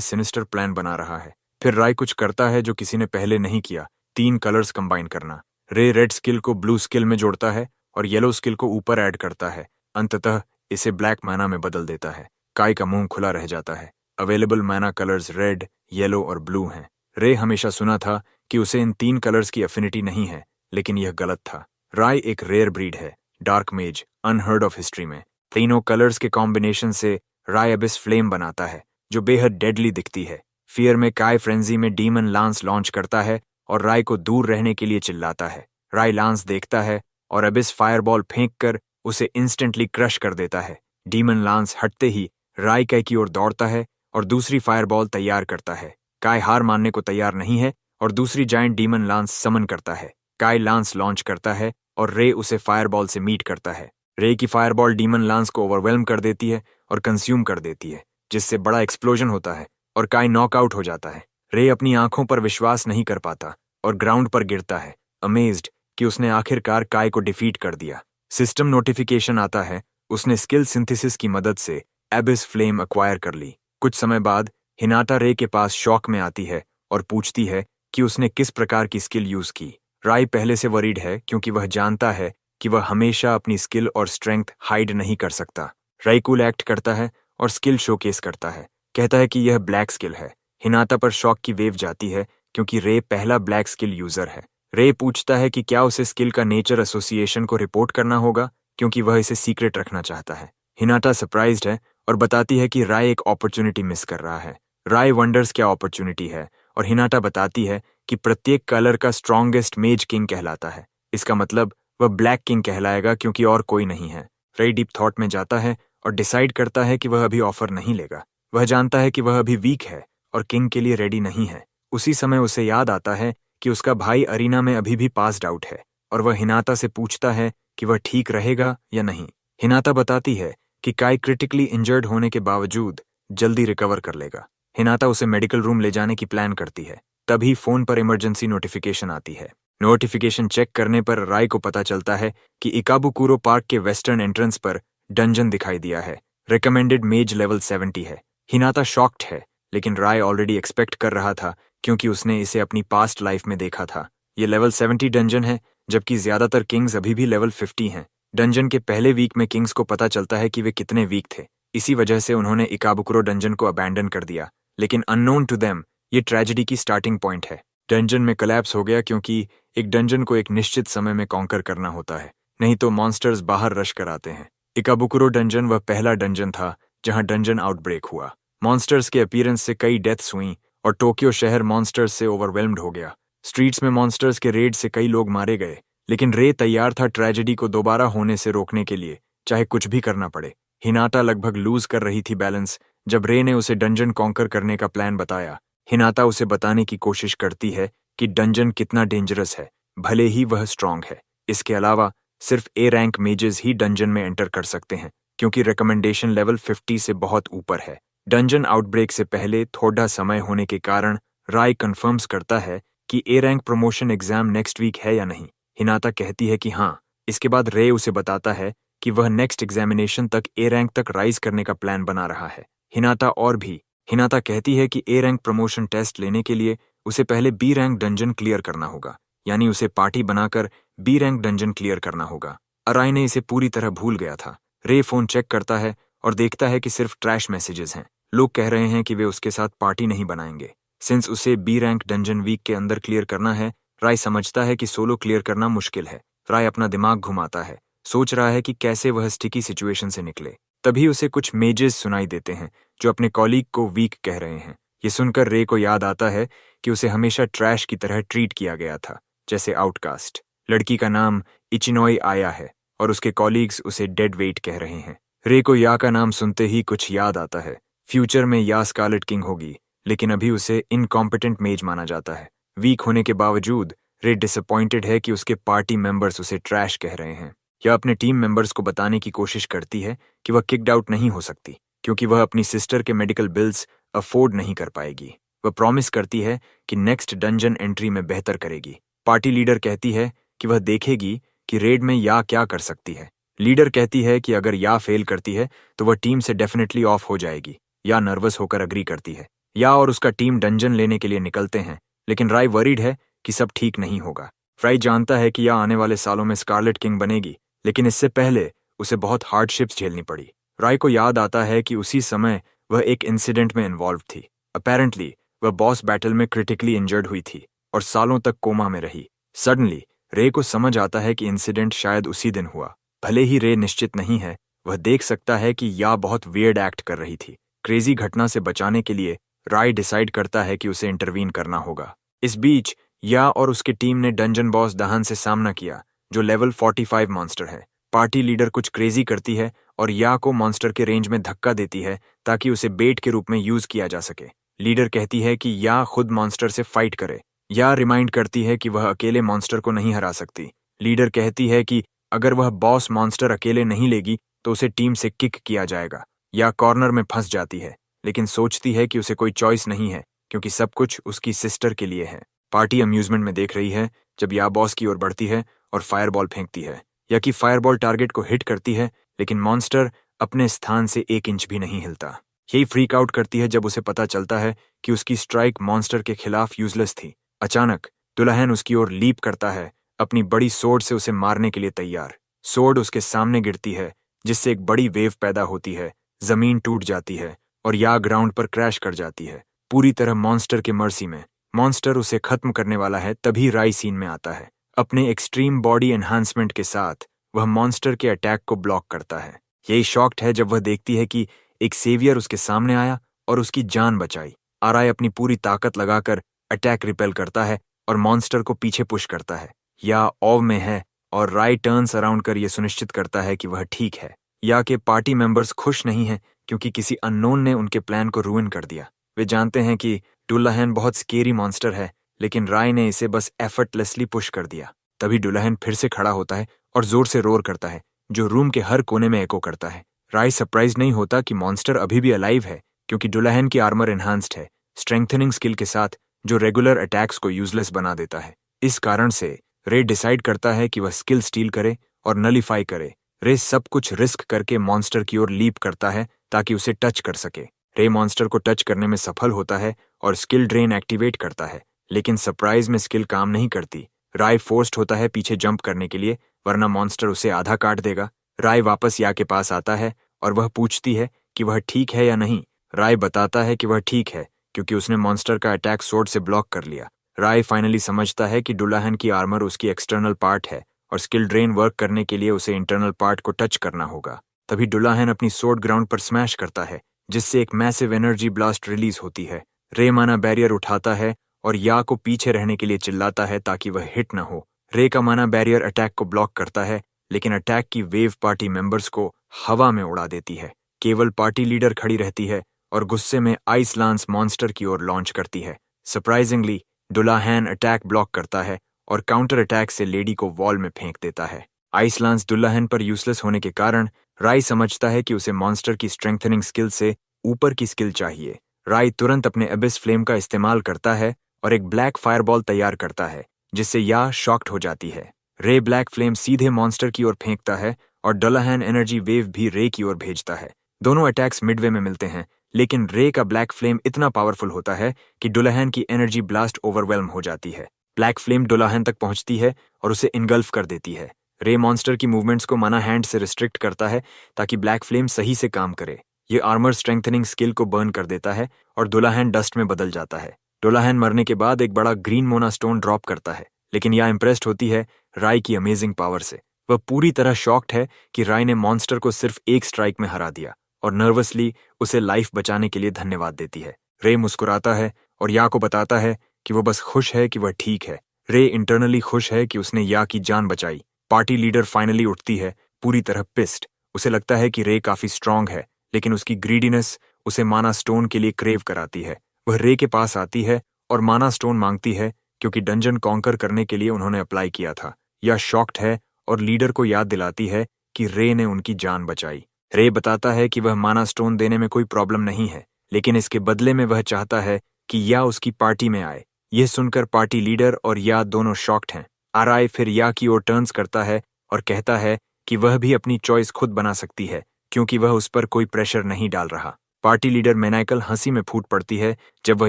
सिनिस्टर प्लान बना रहा है। फिर राय कुछ करता है जो किसी ने पहले नहीं किया, 3 कलर्स कंबाइन करना। रे रेड स्किल को ब्लू स्किल में जोड़ता है और येलो स्किल को ऊपर ऐड करता है। अंततः इसे ब्लैक मैना में बदल देता है। काई का मुंह खुला रह जाता है। अवेलेबल मैना कलर्स रेड, येलो और ब्लू हैं। रे हमेशा सुना था कि उसे इन 3 कलर्स की एफिनिटी नहीं है, लेकिन यह गलत था। राय एक रेयर ब्रीड है, डार्क मेज, अनहर्ड ऑफ हिस्ट्री में। तीनों कलर्स के कॉम्बिनेशन से राय अबिस फ्लेम बनाता है, जो बेहद डेडली दिखती है। फियर में काय फ्रेंजी में डीमन लांस लॉन्च करता है और राय को दूर रहने के लिए चिल्लाता है। राय लांस देखता है और अबिस फायरबॉल फेंककर उसे इंस्टेंटली क्रश कर देता है। डीमन लांस हटते ही राय काय की ओर दौड़ता है और दूसरी फायरबॉल तैयार करता है। काय हार मानने को तैयार नहीं है और दूसरी जायंट डीमन लांस समन करता है। काय लांस लॉन्च करता है और रे उसे फायरबॉल से मीट करता है। रे की फायरबॉल डीमन लांस को ओवरवेल्म कर देती है और कंज्यूम कर देती है, जिससे बड़ा एक्सप्लोजन होता है और काय नॉकआउट हो जाता है। रे अपनी आंखों पर विश्वास नहीं कर पाता और ग्राउंड पर गिरता है, अमेज्ड कि उसने आखिरकार काय को डिफीट कर दिया। सिस्टम नोटिफिकेशन आता है, उसने स्किल सिंथेसिस की मदद से एबिस फ्लेम एक्वायर कर ली। कुछ समय बाद हिनाटा रे के पास शॉक में आती है और पूछती है कि उसने किस प्रकार की स्किल यूज की। राय पहले से वरीड है क्योंकि वह जानता है कि वह हमेशा अपनी स्किल और स्ट्रेंथ हाइड नहीं कर सकता। राय कूल एक्ट करता है और स्किल शोकेस करता है, कहता है कि यह ब्लैक स्किल है। हिनाटा पर शॉक की वेव जाती है क्योंकि रे पहला ब्लैक स्किल यूजर है। रे पूछता है कि क्या उसे स्किल का नेचर एसोसिएशन को रिपोर्ट करना होगा क्योंकि वह इसे सीक्रेट रखना चाहता है। हिनाटा सरप्राइज्ड है और बताती है कि राय एक अपॉर्चुनिटी मिस कर रहा है। राय वंडर्स क्या अपॉर्चुनिटी है और हिनाटा बताती है कि प्रत्येक कलर का स्ट्रॉन्गेस्ट मेज किंग कहलाता है। इसका मतलब वह ब्लैक किंग कहलाएगा क्योंकि और कोई नहीं है। रे डीप थॉट में जाता है और डिसाइड करता है कि वह अभी ऑफर नहीं लेगा। वह जानता है कि वह अभी वीक है और किंग के लिए रेडी नहीं है। उसी समय उसे याद आता है कि उसका भाई अरीना में अभी भी पास्ड आउट है और वह हिनाटा से पूछता है कि वह ठीक रहेगा या नहीं। हिनाटा बताती है कि काय क्रिटिकली इंजर्ड होने के बावजूद जल्दी रिकवर कर लेगा। हिनाटा उसे मेडिकल रूम ले जाने की प्लान करती है। तभी फोन पर इमरजेंसी नोटिफिकेशन आती है। नोटिफिकेशन चेक करने पर राय को पता चलता है कि इकाबुकुरो पार्क के वेस्टर्न एंट्रेंस पर डंजन दिखाई दिया है। रिकमेंडेड मेज लेवल 70 है। हिनाटा शॉक्ड है, लेकिन राय ऑलरेडी एक्सपेक्ट कर रहा था क्योंकि उसने इसे अपनी पास्ट लाइफ में देखा था। ये लेवल 70 डंजन है, जबकि ज्यादातर किंग्स अभी भी लेवल 50 हैं। डंजन के पहले वीक में किंग्स को पता चलता है कि वे कितने वीक थे। इसी वजह से उन्होंने इकाबुकुरो डंजन को अबैंडन कर दिया, लेकिन अननोन टू देम ये ट्रेजेडी की स्टार्टिंग पॉइंट है। डंजन में कोलैप्स हो गया क्योंकि एक डंजन को एक निश्चित समय में कॉन्कर करना होता है, नहीं तो मॉन्स्टर्स बाहर रश कर आते हैं। इकाबुकुरो डंजन वह पहला डंजन था जहां डंजन आउटब्रेक हुआ। मॉन्स्टर्स के अपीयरेंस से कई डेथ्स हुई और टोक्यो शहर मॉन्स्टर्स से ओवरवेल्म्ड हो गया। स्ट्रीट्स में मॉन्स्टर्स के रेड से कई लोग मारे गए, लेकिन रे तैयार था ट्रेजेडी को दोबारा होने से रोकने के लिए, चाहे कुछ भी करना पड़े। हिनाटा लगभग लूज कर रही थी बैलेंस जब रे ने उसे डंजन कॉन्कर करने का प्लान बताया। हिनाटा उसे बताने की कोशिश करती है कि डंजन कितना डेंजरस है, भले ही वह स्ट्रांग है। इसके अलावा सिर्फ A rank mazes he dungeon में एंटर कर सकते हैं क्योंकि रिकमेंडेशन लेवल 50 से बहुत ऊपर है। डंजन आउटब्रेक से पहले थोड़ा समय होने के कारण राय कंफर्म्स करता है कि a rank promotion exam next week है या नहीं। हिनाटा कहती है कि हाँ। इसके बाद रे उसे बताता है कि वह नेक्स्ट एग्जामिनेशन तक ए रैंक तक राइज करने का प्लान बना रहा है। हिनाटा कहती है कि ए रैंक प्रमोशन टेस्ट लेने के लिए उसे पहले बी रैंक डंजन क्लियर करना होगा, यानी उसे पार्टी बनाकर बी रैंक डंजन क्लियर करना होगा। अराय ने इसे पूरी तरह भूल गया था। रे फोन चेक करता है और देखता है कि सिर्फ ट्रैश मैसेजेस हैं। लोग कह रहे हैं कि वे उसके साथ पार्टी नहीं बनाएंगे। सिंस उसे बी रैंक डंजन वीक के अंदर क्लियर करना है, राय समझता है कि सोलो क्लियर करना मुश्किल है। राय अपना दिमाग घुमाता है, सोच रहा है कि कैसे वह स्टिकी सिचुएशन से निकले। तभी उसे कुछ मेजेस सुनाई देते हैं जो अपने कॉलीग को वीक कह रहे हैं। ये सुनकर रे को याद आता है कि उसे हमेशा ट्रैश की तरह ट्रीट किया गया था, जैसे आउटकास्ट। लड़की का नाम इचिनोई आया है और उसके कॉलीग्स उसे डेड वेट कह रहे हैं। रे को या का नाम सुनते ही कुछ याद आता है। फ्यूचर में या स्कारलेट किंग होगी, लेकिन अभी उसे इनकॉम्पिटेंट मेज माना जाता है। वीक होने के बावजूद रे डिसअपॉइंटेड है कि उसके पार्टी मेंबर्स उसे ट्रैश कह रहे हैं। यह अपने टीम मेंबर्स को बताने की कोशिश करती है कि वह किक्ड आउट नहीं हो सकती क्योंकि वह अपनी सिस्टर के मेडिकल बिल्स अफोर्ड नहीं कर पाएगी। वह प्रॉमिस करती है कि नेक्स्ट डंजन एंट्री में बेहतर करेगी। पार्टी लीडर कहती है कि वह देखेगी कि रेड में या क्या कर सकती है। लीडर कहती है कि अगर या फेल करती है तो वह टीम से डेफिनेटली ऑफ हो जाएगी। या नर्वस होकर अग्री करती है। या और उसका टीम डंजन लेने के लिए निकलते हैं, लेकिन राय वरीड है कि सब ठीक नहीं होगा। फ्राई जानता है कि या आने वाले सालों में स्कारलेट किंग बनेगी, लेकिन इससे पहले उसे बहुत हार्डशिप्स झेलनी पड़ी। राय को याद आता है कि उसी समय वह एक इंसिडेंट में इन्वॉल्व थी। अपेरेंटली वह बॉस बैटल में क्रिटिकली इंजर्ड हुई थी और सालों तक कोमा में रही। सडनली रे को समझ आता है कि इंसिडेंट शायद उसी दिन हुआ। भले ही रे निश्चित नहीं है, वह देख सकता है कि या बहुत वियर्ड एक्ट कर रही थी। क्रेजी घटना से बचाने के लिए राय डिसाइड करता है कि उसे इंटरवीन करना होगा। इस बीच या और उसकी टीम ने डंजन बॉस दहन से सामना किया, जो लेवल 45 मॉन्स्टर है। पार्टी लीडर कुछ क्रेजी करती है और या को मॉन्स्टर के रेंज में धक्का देती है ताकि उसे बेट के रूप में यूज किया जा सके। लीडर कहती है कि या खुद मॉन्स्टर से फाइट करे। या रिमाइंड करती है कि वह अकेले मॉन्स्टर को नहीं हरा सकती। लीडर कहती है कि अगर वह बॉस मॉन्स्टर अकेले नहीं लेगी तो उसे टीम से किक किया जाएगा। या कॉर्नर में फंस जाती है, लेकिन सोचती है कि उसे कोई चॉइस नहीं है क्योंकि सब कुछ उसकी सिस्टर के लिए है। पार्टी अम्यूजमेंट में देख रही है जब या बॉस की ओर बढ़ती है और फायरबॉल फेंकती है। या कि फायरबॉल टारगेट को हिट करती है, लेकिन मॉन्स्टर अपने स्थान से 1 इंच भी नहीं हिलता। यही फ्रीक आउट करती है जब उसे पता चलता है कि उसकी स्ट्राइक मॉन्स्टर के खिलाफ यूजलेस थी। अचानक दुल्हन उसकी ओर लीप करता है, अपनी बड़ी सोर्ड से उसे मारने के लिए तैयार। सोर्ड उसके सामने गिरती है, जिससे एक बड़ी वेव पैदा होती है। जमीन टूट जाती है और या ग्राउंड पर क्रैश कर जाती है, पूरी तरह मॉन्स्टर के मर्सी में। मॉन्स्टर उसे खत्म करने वाला है, तभी राय सीन में आता है। अपने एक्सट्रीम बॉडी एनहांसमेंट के साथ वह मॉन्स्टर के अटैक को ब्लॉक करता है। यही शॉक्ड है जब वह देखती है कि एक सेवियर उसके सामने आया और उसकी जान बचाई। आराय अपनी पूरी ताकत लगाकर अटैक रिपेल करता है और मॉन्स्टर को पीछे पुश करता है। या ऑव में है और राय टर्न्स अराउंड कर यह सुनिश्चित करता है कि वह ठीक है। या के पार्टी मेंबर्स खुश नहीं हैं क्योंकि किसी अननोन ने उनके प्लान को रूइन कर दिया। वे जानते हैं कि डुल्लाहन बहुत स्केरी मॉन्स्टर है, लेकिन राय ने इसे बस एफर्टलेसली पुश कर दिया। तभी डुल्लाहन फिर से खड़ा होता है और जोर से रोर करता है, जो रूम के हर कोने में एको करता है। राय सरप्राइज नहीं होता कि मॉन्स्टर अभी भी अलाइव है, क्योंकि डुल्लाहन की आर्मर एनहांस्ड है, स्ट्रेंथनिंग स्किल के साथ, जो रेगुलर अटैक्स को यूजलेस बना देता है। इस कारण से रे डिसाइड करता है कि वह स्किल स्टील करे और नलीफाई करे। रे सब कुछ रिस्क करके मॉन्स्टर की ओर लीप करता है ताकि उसे टच कर सके। रे मॉन्स्टर को टच करने में सफल होता है और स्किल ड्रेन एक्टिवेट करता है, लेकिन सरप्राइज में स्किल काम नहीं करती। राय फोर्स्ड होता है पीछे जंप करने के लिए, वरना मॉन्स्टर उसे आधा काट देगा। राय वापस या के पास आता है और वह पूछती है कि वह ठीक है या नहीं। राय बताता है कि वह ठीक है क्योंकि उसने मॉन्स्टर का अटैक सोर्ड से ब्लॉक कर लिया। राय फाइनली समझता है कि डुल्लाहन की आर्मर उसकी एक्सटर्नल पार्ट है और स्किल ड्रेन वर्क करने के लिए उसे इंटरनल पार्ट को टच करना होगा। तभी डुल्लाहन अपनी सोर्ड ग्राउंड पर स्मैश करता है, जिससे एक मैसिव एनर्जी ब्लास्ट रिलीज होती है। रे माना बैरियर उठाता है और या को पीछे रहने के लिए चिल्लाता है ताकि वह हिट न हो। रे का माना बैरियर अटैक को ब्लॉक करता है, लेकिन अटैक की वेव पार्टी मेंबर्स को हवा में उड़ा देती है। केवल पार्टी लीडर खड़ी रहती है और गुस्से में आइस लांस मॉन्स्टर की ओर लॉन्च करती है। सरप्राइजिंगली डुल्लाहन अटैक ब्लॉक करता है और काउंटर अटैक से लेडी को वॉल में फेंक देता है। आइस लांस डुल्लाहन पर यूजलेस होने के कारण राय समझता है कि उसे मॉन्स्टर की स्ट्रेंथनिंग स्किल से ऊपर की स्किल चाहिए। राय तुरंत अपने एबिस फ्लेम का इस्तेमाल करता है और एक ब्लैक फायरबॉल तैयार करता है, जिससे या शॉक्ड हो जाती है। रे ब्लैक फ्लेम सीधे मॉन्स्टर की ओर फेंकता है और डुल्लाहन एनर्जी वेव भी रे की ओर भेजता है। दोनों अटैक्स मिडवे में मिलते हैं, लेकिन रे का ब्लैक फ्लेम इतना पावरफुल होता है कि डुल्लाहन की एनर्जी ब्लास्ट ओवरवेल्म हो जाती है। ब्लैक फ्लेम डुल्लाहन तक पहुंचती है और उसे इनगल्फ कर देती है। रे मॉन्स्टर की मूवमेंट्स को माना हैंड से रिस्ट्रिक्ट करता है ताकि ब्लैक फ्लेम सही से काम करे। ये आर्मर स्ट्रेंथनिंग स्किल को बर्न कर देता है और डुल्लाहन डस्ट में बदल जाता है। डुल्लाहन मरने के बाद एक बड़ा ग्रीन मोना स्टोन ड्रॉप करता है, लेकिन यह इम्प्रेस्ड होती है राय की अमेजिंग पावर से। वह पूरी तरह शॉक्ड है कि राय ने मॉन्स्टर को सिर्फ एक स्ट्राइक में हरा दिया और नर्वसली उसे लाइफ बचाने के लिए धन्यवाद देती है। रे मुस्कुराता है और या को बताता है कि वो बस खुश है कि वह ठीक है। रे इंटरनली खुश है कि उसने या की जान बचाई। पार्टी लीडर फाइनली उठती है, पूरी तरह पिस्ड। उसे लगता है कि रे काफी स्ट्रांग है, लेकिन उसकी ग्रीडीनेस उसे माना स्टोन के लिए क्रेव कराती है। वह रे के पास आती है और माना स्टोन मांगती है क्योंकि डंजन कॉन्कर करने के लिए उन्होंने अप्लाई किया था। या शॉक्ड है और लीडर को याद दिलाती है कि रे ने उनकी जान बचाई। रे बताता है कि वह माना स्टोन देने में कोई प्रॉब्लम नहीं है, लेकिन इसके बदले में वह चाहता है कि या उसकी पार्टी में आए। यह सुनकर पार्टी लीडर और या दोनों शॉक्ड हैं। आराय फिर या की ओर टर्न्स करता है और कहता है कि वह भी अपनी चॉइस खुद बना सकती है क्योंकि वह उस पर कोई प्रेशर नहीं डाल रहा। पार्टी लीडर मैनाइकल हंसी में फूट पड़ती है जब वह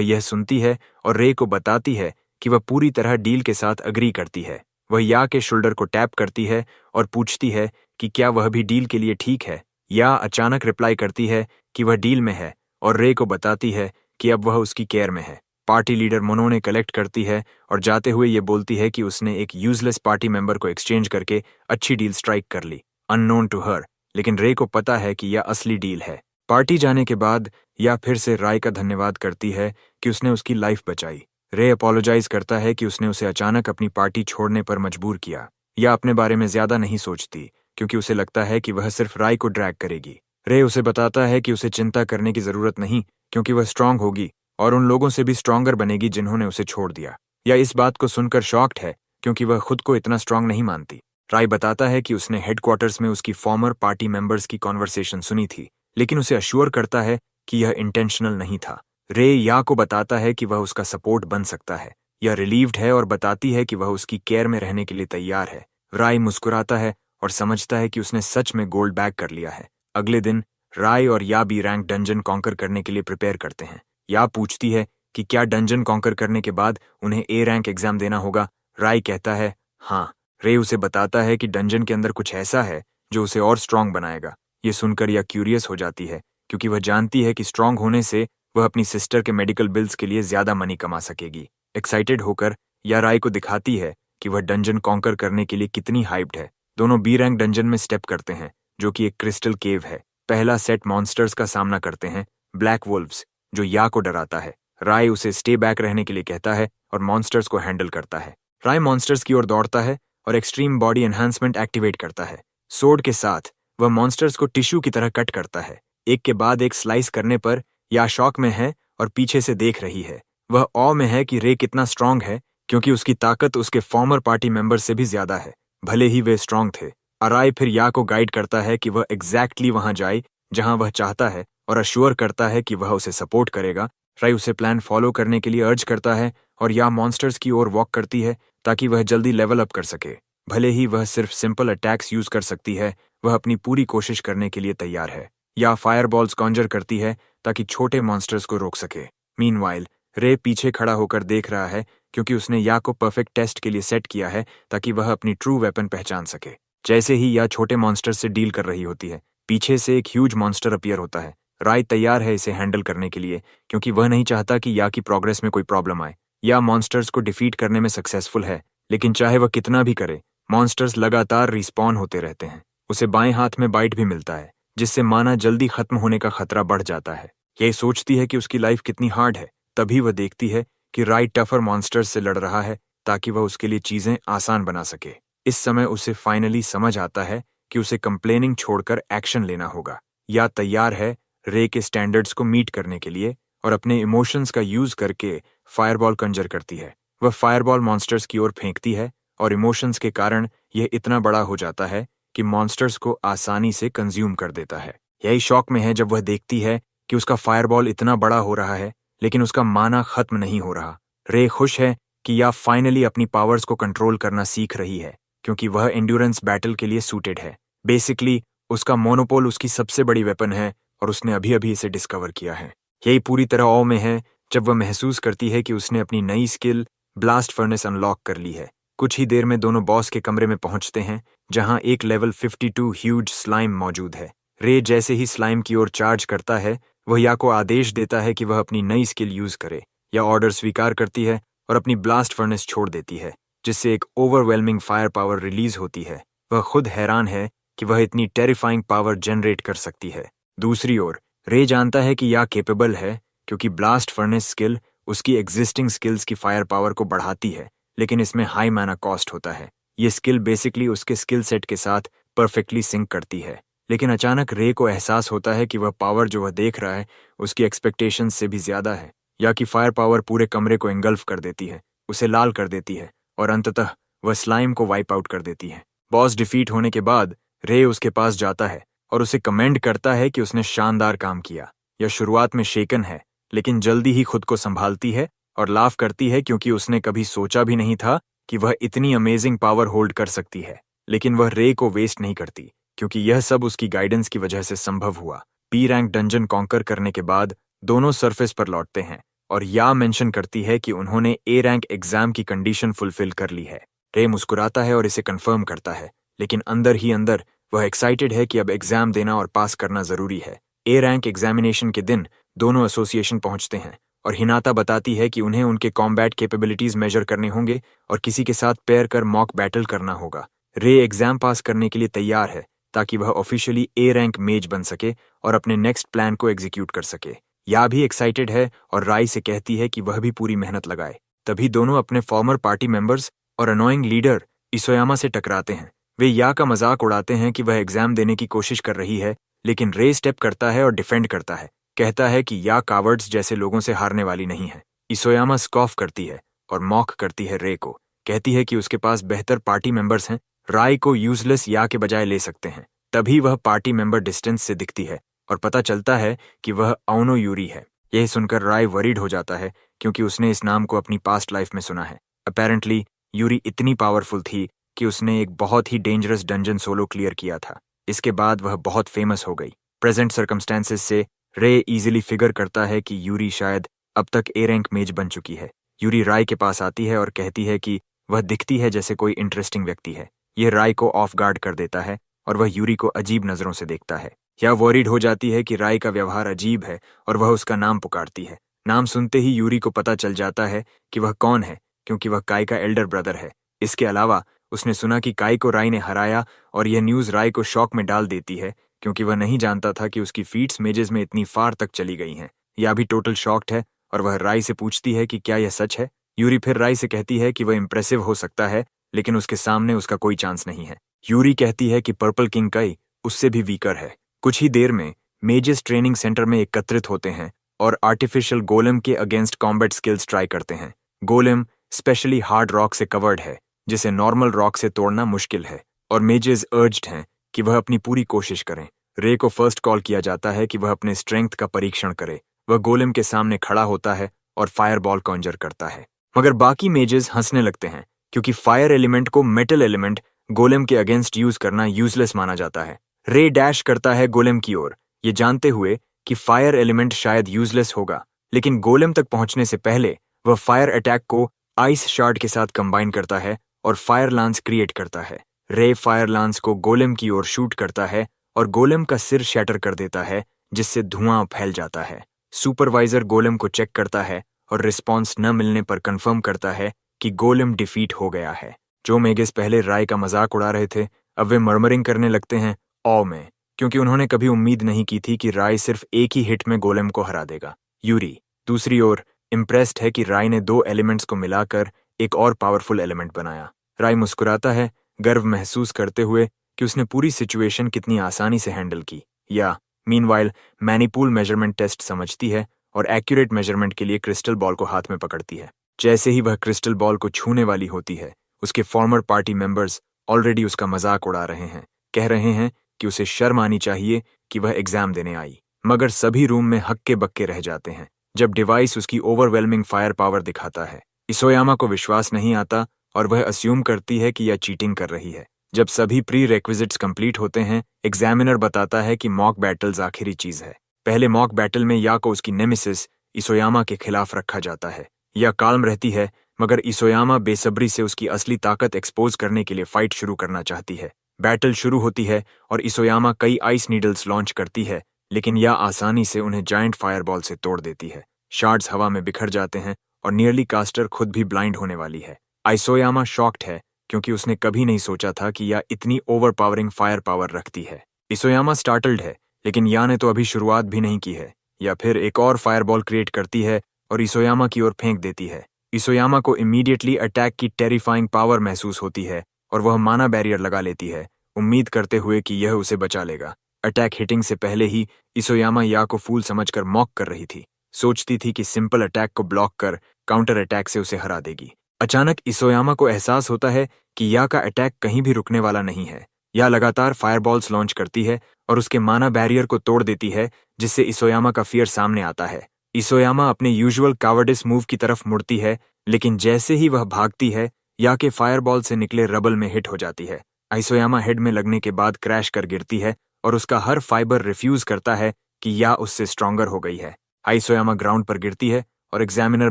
यह सुनती है और रे को बताती है कि वह पूरी तरह डील के साथ अग्री करती है। वह या के शोल्डर को टैप करती है और पूछती है कि क्या वह भी डील के लिए ठीक है। या अचानक रिप्लाई करती है कि वह डील में है और रे को बताती है कि अब वह उसकी केयर में है। पार्टी लीडर मोनो ने कलेक्ट करती है और जाते हुए ये बोलती है कि उसने एक यूजलेस पार्टी मेंबर को एक्सचेंज करके अच्छी डील स्ट्राइक कर ली, अननोन टू हर, लेकिन रे को पता है कि यह असली डील है। पार्टी जाने के बाद या फिर से राय का धन्यवाद करती है कि उसने उसकी लाइफ बचाई। रे अपोलोजाइज करता है कि उसने उसे अचानक अपनी पार्टी छोड़ने पर मजबूर किया। या अपने बारे में ज्यादा नहीं सोचती क्योंकि उसे लगता है कि वह सिर्फ राय को ड्रैग करेगी। रे उसे बताता है कि उसे चिंता करने की जरूरत नहीं क्योंकि वह स्ट्रांग होगी और उन लोगों से भी स्ट्रांगर बनेगी जिन्होंने उसे छोड़ दिया। या इस बात को सुनकर शॉक्ड है क्योंकि वह खुद को इतना स्ट्रांग नहीं मानती। राय बताता है कि उसने हेडक्वार्टर्स में उसकी फॉर्मर पार्टी मेंबर्स की कॉन्वर्सेशन सुनी थी, लेकिन उसे अश्योर करता है कि यह इंटेंशनल नहीं था। रे या को बताता है कि वह उसका सपोर्ट बन सकता है। यह रिलीव्ड है और बताती है कि वह उसकी केयर में रहने के लिए तैयार है। राय मुस्कुराता है और समझता है कि उसने सच में गोल्ड बैग कर लिया है। अगले दिन राय और या बी रैंक डंजन कॉन्कर करने के लिए प्रिपेयर करते हैं। या पूछती है कि क्या डंजन कॉन्कर करने के बाद उन्हें ए रैंक एग्जाम देना होगा। राय कहता है हाँ। रे उसे बताता है कि डंजन के अंदर कुछ ऐसा है जो उसे और स्ट्रांग बनाएगा। ये सुनकर या क्यूरियस हो जाती है क्योंकि वह जानती है कि स्ट्रांग होने से वह अपनी सिस्टर के मेडिकल बिल्स के लिए ज्यादा मनी कमा सकेगी। एक्साइटेड होकर या राय को दिखाती है कि वह डंजन कॉन्कर करने के लिए कितनी हाइप्ड है। दोनों बी रैंक डंजन में स्टेप करते हैं जो कि एक क्रिस्टल केव है। पहला सेट मॉन्स्टर्स का सामना करते हैं, ब्लैक वुल्व्स, जो या को डराता है। राय उसे स्टे बैक रहने के लिए कहता है और मॉन्स्टर्स को हैंडल करता है। राय मॉन्स्टर्स की ओर दौड़ता है और एक्सट्रीम बॉडी एनहांसमेंट एक्टिवेट करता है। सोर्ड के साथ वह मॉन्स्टर्स को टिश्यू की तरह कट करता है। एक के बाद एक स्लाइस करने पर या शॉक में है और पीछे से देख रही है। वह ऑ में है कि रे कितना स्ट्रांग है क्योंकि उसकी ताकत उसके फॉर्मर पार्टी मेंबर से भी ज्यादा है, भले ही वे स्ट्रांग थे। राय फिर या को गाइड करता है कि वह एग्जैक्टली वहां जाए जहां वह चाहता है और अश्योर करता है कि वह उसे सपोर्ट करेगा। राय उसे प्लान फॉलो करने के लिए अर्ज करता है और या मॉन्स्टर्स की ओर वॉक करती है ताकि वह जल्दी लेवल अप कर सके। भले ही वह सिर्फ सिंपल अटैक्स यूज कर सकती है, वह अपनी पूरी कोशिश करने के लिए तैयार है। या फायरबॉल्स कॉन्जर करती है ताकि छोटे मॉन्स्टर्स को रोक सके। मीनवाइल रे पीछे खड़ा होकर देख रहा है क्योंकि उसने या को परफेक्ट टेस्ट के लिए सेट किया है ताकि वह अपनी ट्रू वेपन पहचान सके। जैसे ही या छोटे मॉन्स्टर से डील कर रही होती है, पीछे से एक ह्यूज मॉन्स्टर अपीयर होता है। राय तैयार है इसे हैंडल करने के लिए क्योंकि वह नहीं चाहता कि या की प्रोग्रेस में कोई प्रॉब्लम आए। या मॉन्स्टर्स को डिफीट करने में सक्सेसफुल है, लेकिन चाहे वह कितना भी करे, मॉन्स्टर्स लगातार रिस्पॉन होते रहते हैं। उसे बाएं हाथ में बाइट भी मिलता है जिससे माना जल्दी खत्म होने का खतरा बढ़ जाता है। यह सोचती है कि उसकी लाइफ कितनी हार्ड है, तभी वह देखती है कि राय टफर मॉन्स्टर्स से लड़ रहा है ताकि वह उसके लिए चीजें आसान बना सके। इस समय उसे फाइनली समझ आता है कि उसे कंप्लेनिंग छोड़कर एक्शन लेना होगा। या तैयार है रे के स्टैंडर्ड्स को मीट करने के लिए और अपने इमोशंस का यूज करके फायरबॉल कंजर करती है। वह फायरबॉल मॉन्स्टर्स की ओर फेंकती है और इमोशंस के कारण यह इतना बड़ा हो जाता है कि मॉन्स्टर्स को आसानी से कंज्यूम कर देता है। यही शॉक में है जब वह देखती है कि उसका फायरबॉल इतना बड़ा हो रहा है, लेकिन उसका माना खत्म नहीं हो रहा। रे खुश है कि या फाइनली अपनी पावर्स को कंट्रोल करना सीख रही है क्योंकि वह एंड्योरेंस बैटल के लिए सूटेड है। बेसिकली उसका मोनोपोल उसकी सबसे बड़ी वेपन है और उसने अभी अभी इसे डिस्कवर किया है। यही पूरी तरह ऑ में है जब वह महसूस करती है कि उसने अपनी नई स्किल ब्लास्ट फर्नेस अनलॉक कर ली है। कुछ ही देर में दोनों बॉस के कमरे में पहुंचते हैं जहां एक लेवल 52 ह्यूज स्लाइम मौजूद है। रे जैसे ही स्लाइम की ओर चार्ज करता है, वह या को आदेश देता है कि वह अपनी नई स्किल यूज करे। या ऑर्डर स्वीकार करती है और अपनी ब्लास्ट फर्नेस छोड़ देती है जिससे एक ओवरवेलमिंग फायर पावर रिलीज होती है। वह खुद हैरान है कि वह इतनी टेरिफाइंग पावर जनरेट कर सकती है। दूसरी ओर रे जानता है कि या केपेबल है क्योंकि ब्लास्ट फर्नेस स्किल उसकी एग्जिस्टिंग स्किल्स की फायर पावर को बढ़ाती है, लेकिन इसमें हाई माना कॉस्ट होता है। ये स्किल बेसिकली उसके स्किल सेट के साथ परफेक्टली सिंक करती है, लेकिन अचानक रे को एहसास होता है कि वह पावर जो वह देख रहा है उसकी एक्सपेक्टेशंस से भी ज्यादा है। या कि फायर पावर पूरे कमरे को एंगल्फ कर देती है, उसे लाल कर देती है और अंततः वह स्लाइम को वाइप आउट कर देती है। बॉस डिफीट होने के बाद रे उसके पास जाता है और उसे कमेंड करता है कि उसने शानदार काम किया। यह शुरुआत में शेकन है, लेकिन जल्दी ही खुद को संभालती है और लाफ करती है क्योंकि उसने कभी सोचा भी नहीं था कि वह इतनी अमेजिंग पावर होल्ड कर सकती है। लेकिन वह रे को वेस्ट नहीं करती, क्योंकि यह सब उसकी गाइडेंस की वजह से संभव हुआ। बी रैंक डंजन कॉन्कर करने के बाद दोनों सरफेस पर लौटते हैं और या मेंशन करती है कि उन्होंने ए रैंक एग्जाम की कंडीशन फुलफिल कर ली है। रे मुस्कुराता है और इसे कंफर्म करता है, लेकिन अंदर ही अंदर वह एक्साइटेड है कि अब एग्जाम देना और पास करना जरूरी है। ए रैंक एग्जामिनेशन के दिन दोनों एसोसिएशन पहुंचते हैं और हिनाता बताती है कि उन्हें उनके कॉम्बैट कैपेबिलिटीज मेजर करने होंगे और किसी के साथ पेयर कर मॉक बैटल करना होगा। रे एग्जाम पास करने के लिए तैयार है ताकि वह ऑफिशियली ए रैंक मेज बन सके और अपने नेक्स्ट प्लान को एग्जीक्यूट कर सके। या भी एक्साइटेड है और राय से कहती है कि वह भी पूरी मेहनत लगाए। तभी दोनों अपने फॉर्मर पार्टी मेंबर्स और अनोइंग लीडर इसोयामा से टकराते हैं। वे या का मजाक उड़ाते हैं कि वह एग्जाम देने की कोशिश कर रही है, लेकिन रे स्टेप करता है और डिफेंड करता है। कहता है कि या कावर्ड्स जैसे लोगों से हारने वाली नहीं है। इसोयामा स्कॉफ करती है और मॉक करती है रे को। कहती है कि उसके पास बेहतर पार्टी मेंबर्स हैं, राय को यूजलेस या के बजाय ले सकते हैं। तभी वह पार्टी मेंबर डिस्टेंस से दिखती है और पता चलता है कि वह औनो यूरी है। यह सुनकर राय वरीड हो जाता है, क्योंकि उसने इस नाम को अपनी पास्ट लाइफ में सुना है। अपेरेंटली यूरी इतनी पावरफुल थी कि उसने एक बहुत ही डेंजरस डंजन सोलो क्लियर किया था। इसके बाद वह बहुत फेमस हो गई। प्रेजेंट सर्कमस्टेंसेस से रे इजीली फिगर करता है कि यूरी शायद अब तक ए रैंक मेज बन चुकी है। यूरी राय के पास आती है और कहती है कि वह दिखती है जैसे कोई इंटरेस्टिंग व्यक्ति है। यह राय को ऑफ गार्ड कर देता है और वह यूरी को अजीब नजरों से देखता है। यह वरीड हो जाती है कि राय का व्यवहार अजीब है और वह उसका नाम पुकारती है। नाम सुनते ही यूरी को पता चल जाता है कि वह कौन है, क्योंकि वह काई का एल्डर ब्रदर है। इसके अलावा उसने सुना कि काई को राय ने हराया और यह न्यूज राय को शॉक में डाल देती है, क्योंकि वह नहीं जानता था कि उसकी फीट्स मेजेस में इतनी फार तक चली गई हैं। यह भी टोटल शॉक्ड है और वह राय से पूछती है कि क्या यह सच है। यूरी फिर राय से कहती है कि वह इंप्रेसिव हो सकता है, लेकिन उसके सामने उसका कोई चांस नहीं है। यूरी कहती है कि पर्पल किंग काई उससे भी वीकर है। कुछ ही देर में मेजेस ट्रेनिंग सेंटर में एकत्रित होते हैं और आर्टिफिशियल गोलेम के अगेंस्ट कॉम्बैट स्किल्स ट्राई करते हैं। गोलेम स्पेशली हार्ड रॉक से कवर्ड है, जिसे नॉर्मल रॉक से तोड़ना मुश्किल है, और मेजेस अर्ज्ड हैं कि वह अपनी पूरी कोशिश करें। रे को फर्स्ट कॉल किया जाता है कि वह अपने स्ट्रेंथ का परीक्षण करे। वह गोलेम के सामने खड़ा होता है और फायरबॉल कॉन्जर करता है, मगर बाकी मेजेस हंसने लगते हैं, क्योंकि फायर एलिमेंट को मेटल एलिमेंट गोलेम के अगेंस्ट यूज करना यूजलेस माना जाता है। रे डैश करता है गोलेम की ओर, ये जानते हुए कि फायर एलिमेंट शायद यूजलेस होगा, लेकिन गोलेम तक पहुंचने से पहले वह फायर अटैक को आइस शार्ड के साथ कंबाइन करता है और फायर लांस क्रिएट करता है। रे फायर लांस को गोलेम की ओर शूट करता है और गोलेम का सिर शैटर कर देता है, जिससे धुआं फैल जाता है। सुपरवाइजर गोलेम को चेक करता है और रिस्पॉन्स न मिलने पर कंफर्म करता है कि गोलेम डिफीट हो गया है। जो मेगेस पहले राय का मजाक उड़ा रहे थे, अब वे मर्मरिंग करने लगते हैं ऑ में, क्योंकि उन्होंने कभी उम्मीद नहीं की थी कि राय सिर्फ एक ही हिट में गोलेम को हरा देगा। यूरी दूसरी ओर इम्प्रेस्ड है कि राय ने दो एलिमेंट्स को मिलाकर एक और पावरफुल एलिमेंट बनाया। राय मुस्कुराता है, गर्व महसूस करते हुए कि उसने पूरी सिचुएशन कितनी आसानी से हैंडल की। या मीनवाइल मैनीपूल मेजरमेंट टेस्ट समझती है और एक्यूरेट मेजरमेंट के लिए क्रिस्टल बॉल को हाथ में पकड़ती है। जैसे ही वह क्रिस्टल बॉल को छूने वाली होती है, उसके फॉर्मर पार्टी मेंबर्स ऑलरेडी उसका मजाक उड़ा रहे हैं। कह रहे हैं कि उसे शर्म आनी चाहिए कि वह एग्जाम देने आई, मगर सभी रूम में हक्के बक्के रह जाते हैं जब डिवाइस उसकी ओवरवेलमिंग फायर पावर दिखाता है। इसोयामा को विश्वास नहीं आता और वह अस्यूम करती है कि यह चीटिंग कर रही है। जब सभी प्री रेक्विजिट्स कंप्लीट होते हैं, एग्जामिनर बताता है कि मॉक बैटल्स आखिरी चीज है। पहले मॉक बैटल में या को उसकी नेमेसिस इसोयामा के खिलाफ रखा जाता है। यह काल्म रहती है, मगर इसोयामा बेसब्री से उसकी असली ताकत एक्सपोज करने के लिए फाइट शुरू करना चाहती है। बैटल शुरू होती है और इसोयामा कई आइस नीडल्स लॉन्च करती है, लेकिन यह आसानी से उन्हें जायंट फायरबॉल से तोड़ देती है। शार्ड्स हवा में बिखर जाते हैं और नियरली कास्टर खुद भी ब्लाइंड होने वाली है। इसोयामा शॉक्ड है, क्योंकि उसने कभी नहीं सोचा था कि यह इतनी ओवरपावरिंग फायर पावर रखती है। इसोयामा स्टार्टल्ड है, लेकिन या ने तो अभी शुरुआत भी नहीं की है। या फिर एक और फायरबॉल क्रिएट करती है और इसोयामा की ओर फेंक देती है। इसोयामा को इमीडिएटली अटैक की टेरिफाइंग पावर महसूस होती है और वह माना बैरियर लगा लेती है, उम्मीद करते हुए कि यह उसे बचा लेगा। अटैक हिटिंग से पहले ही इसोयामा या को फूल समझकर मॉक कर रही थी। सोचती थी कि सिंपल अटैक को ब्लॉक कर काउंटर अटैक से उसे हरा देगी। अचानक इसोयामा को एहसास होता है कि या का अटैक कहीं भी रुकने वाला नहीं है। या लगातार फायरबॉल्स लॉन्च करती है और उसके माना बैरियर को तोड़ देती है, जिससे इसोयामा का फियर सामने आता है। इसोयामा अपने यूजुअल कावर्डिस मूव की तरफ मुड़ती है, लेकिन जैसे ही वह भागती है, या के फायरबॉल से निकले रबल में हिट हो जाती है। आइसोयामा हेड में लगने के बाद क्रैश कर गिरती है और उसका हर फाइबर रिफ्यूज करता है कि या उससे स्ट्रॉन्गर हो गई है। आइसोयामा ग्राउंड पर गिरती है और एग्जामिनर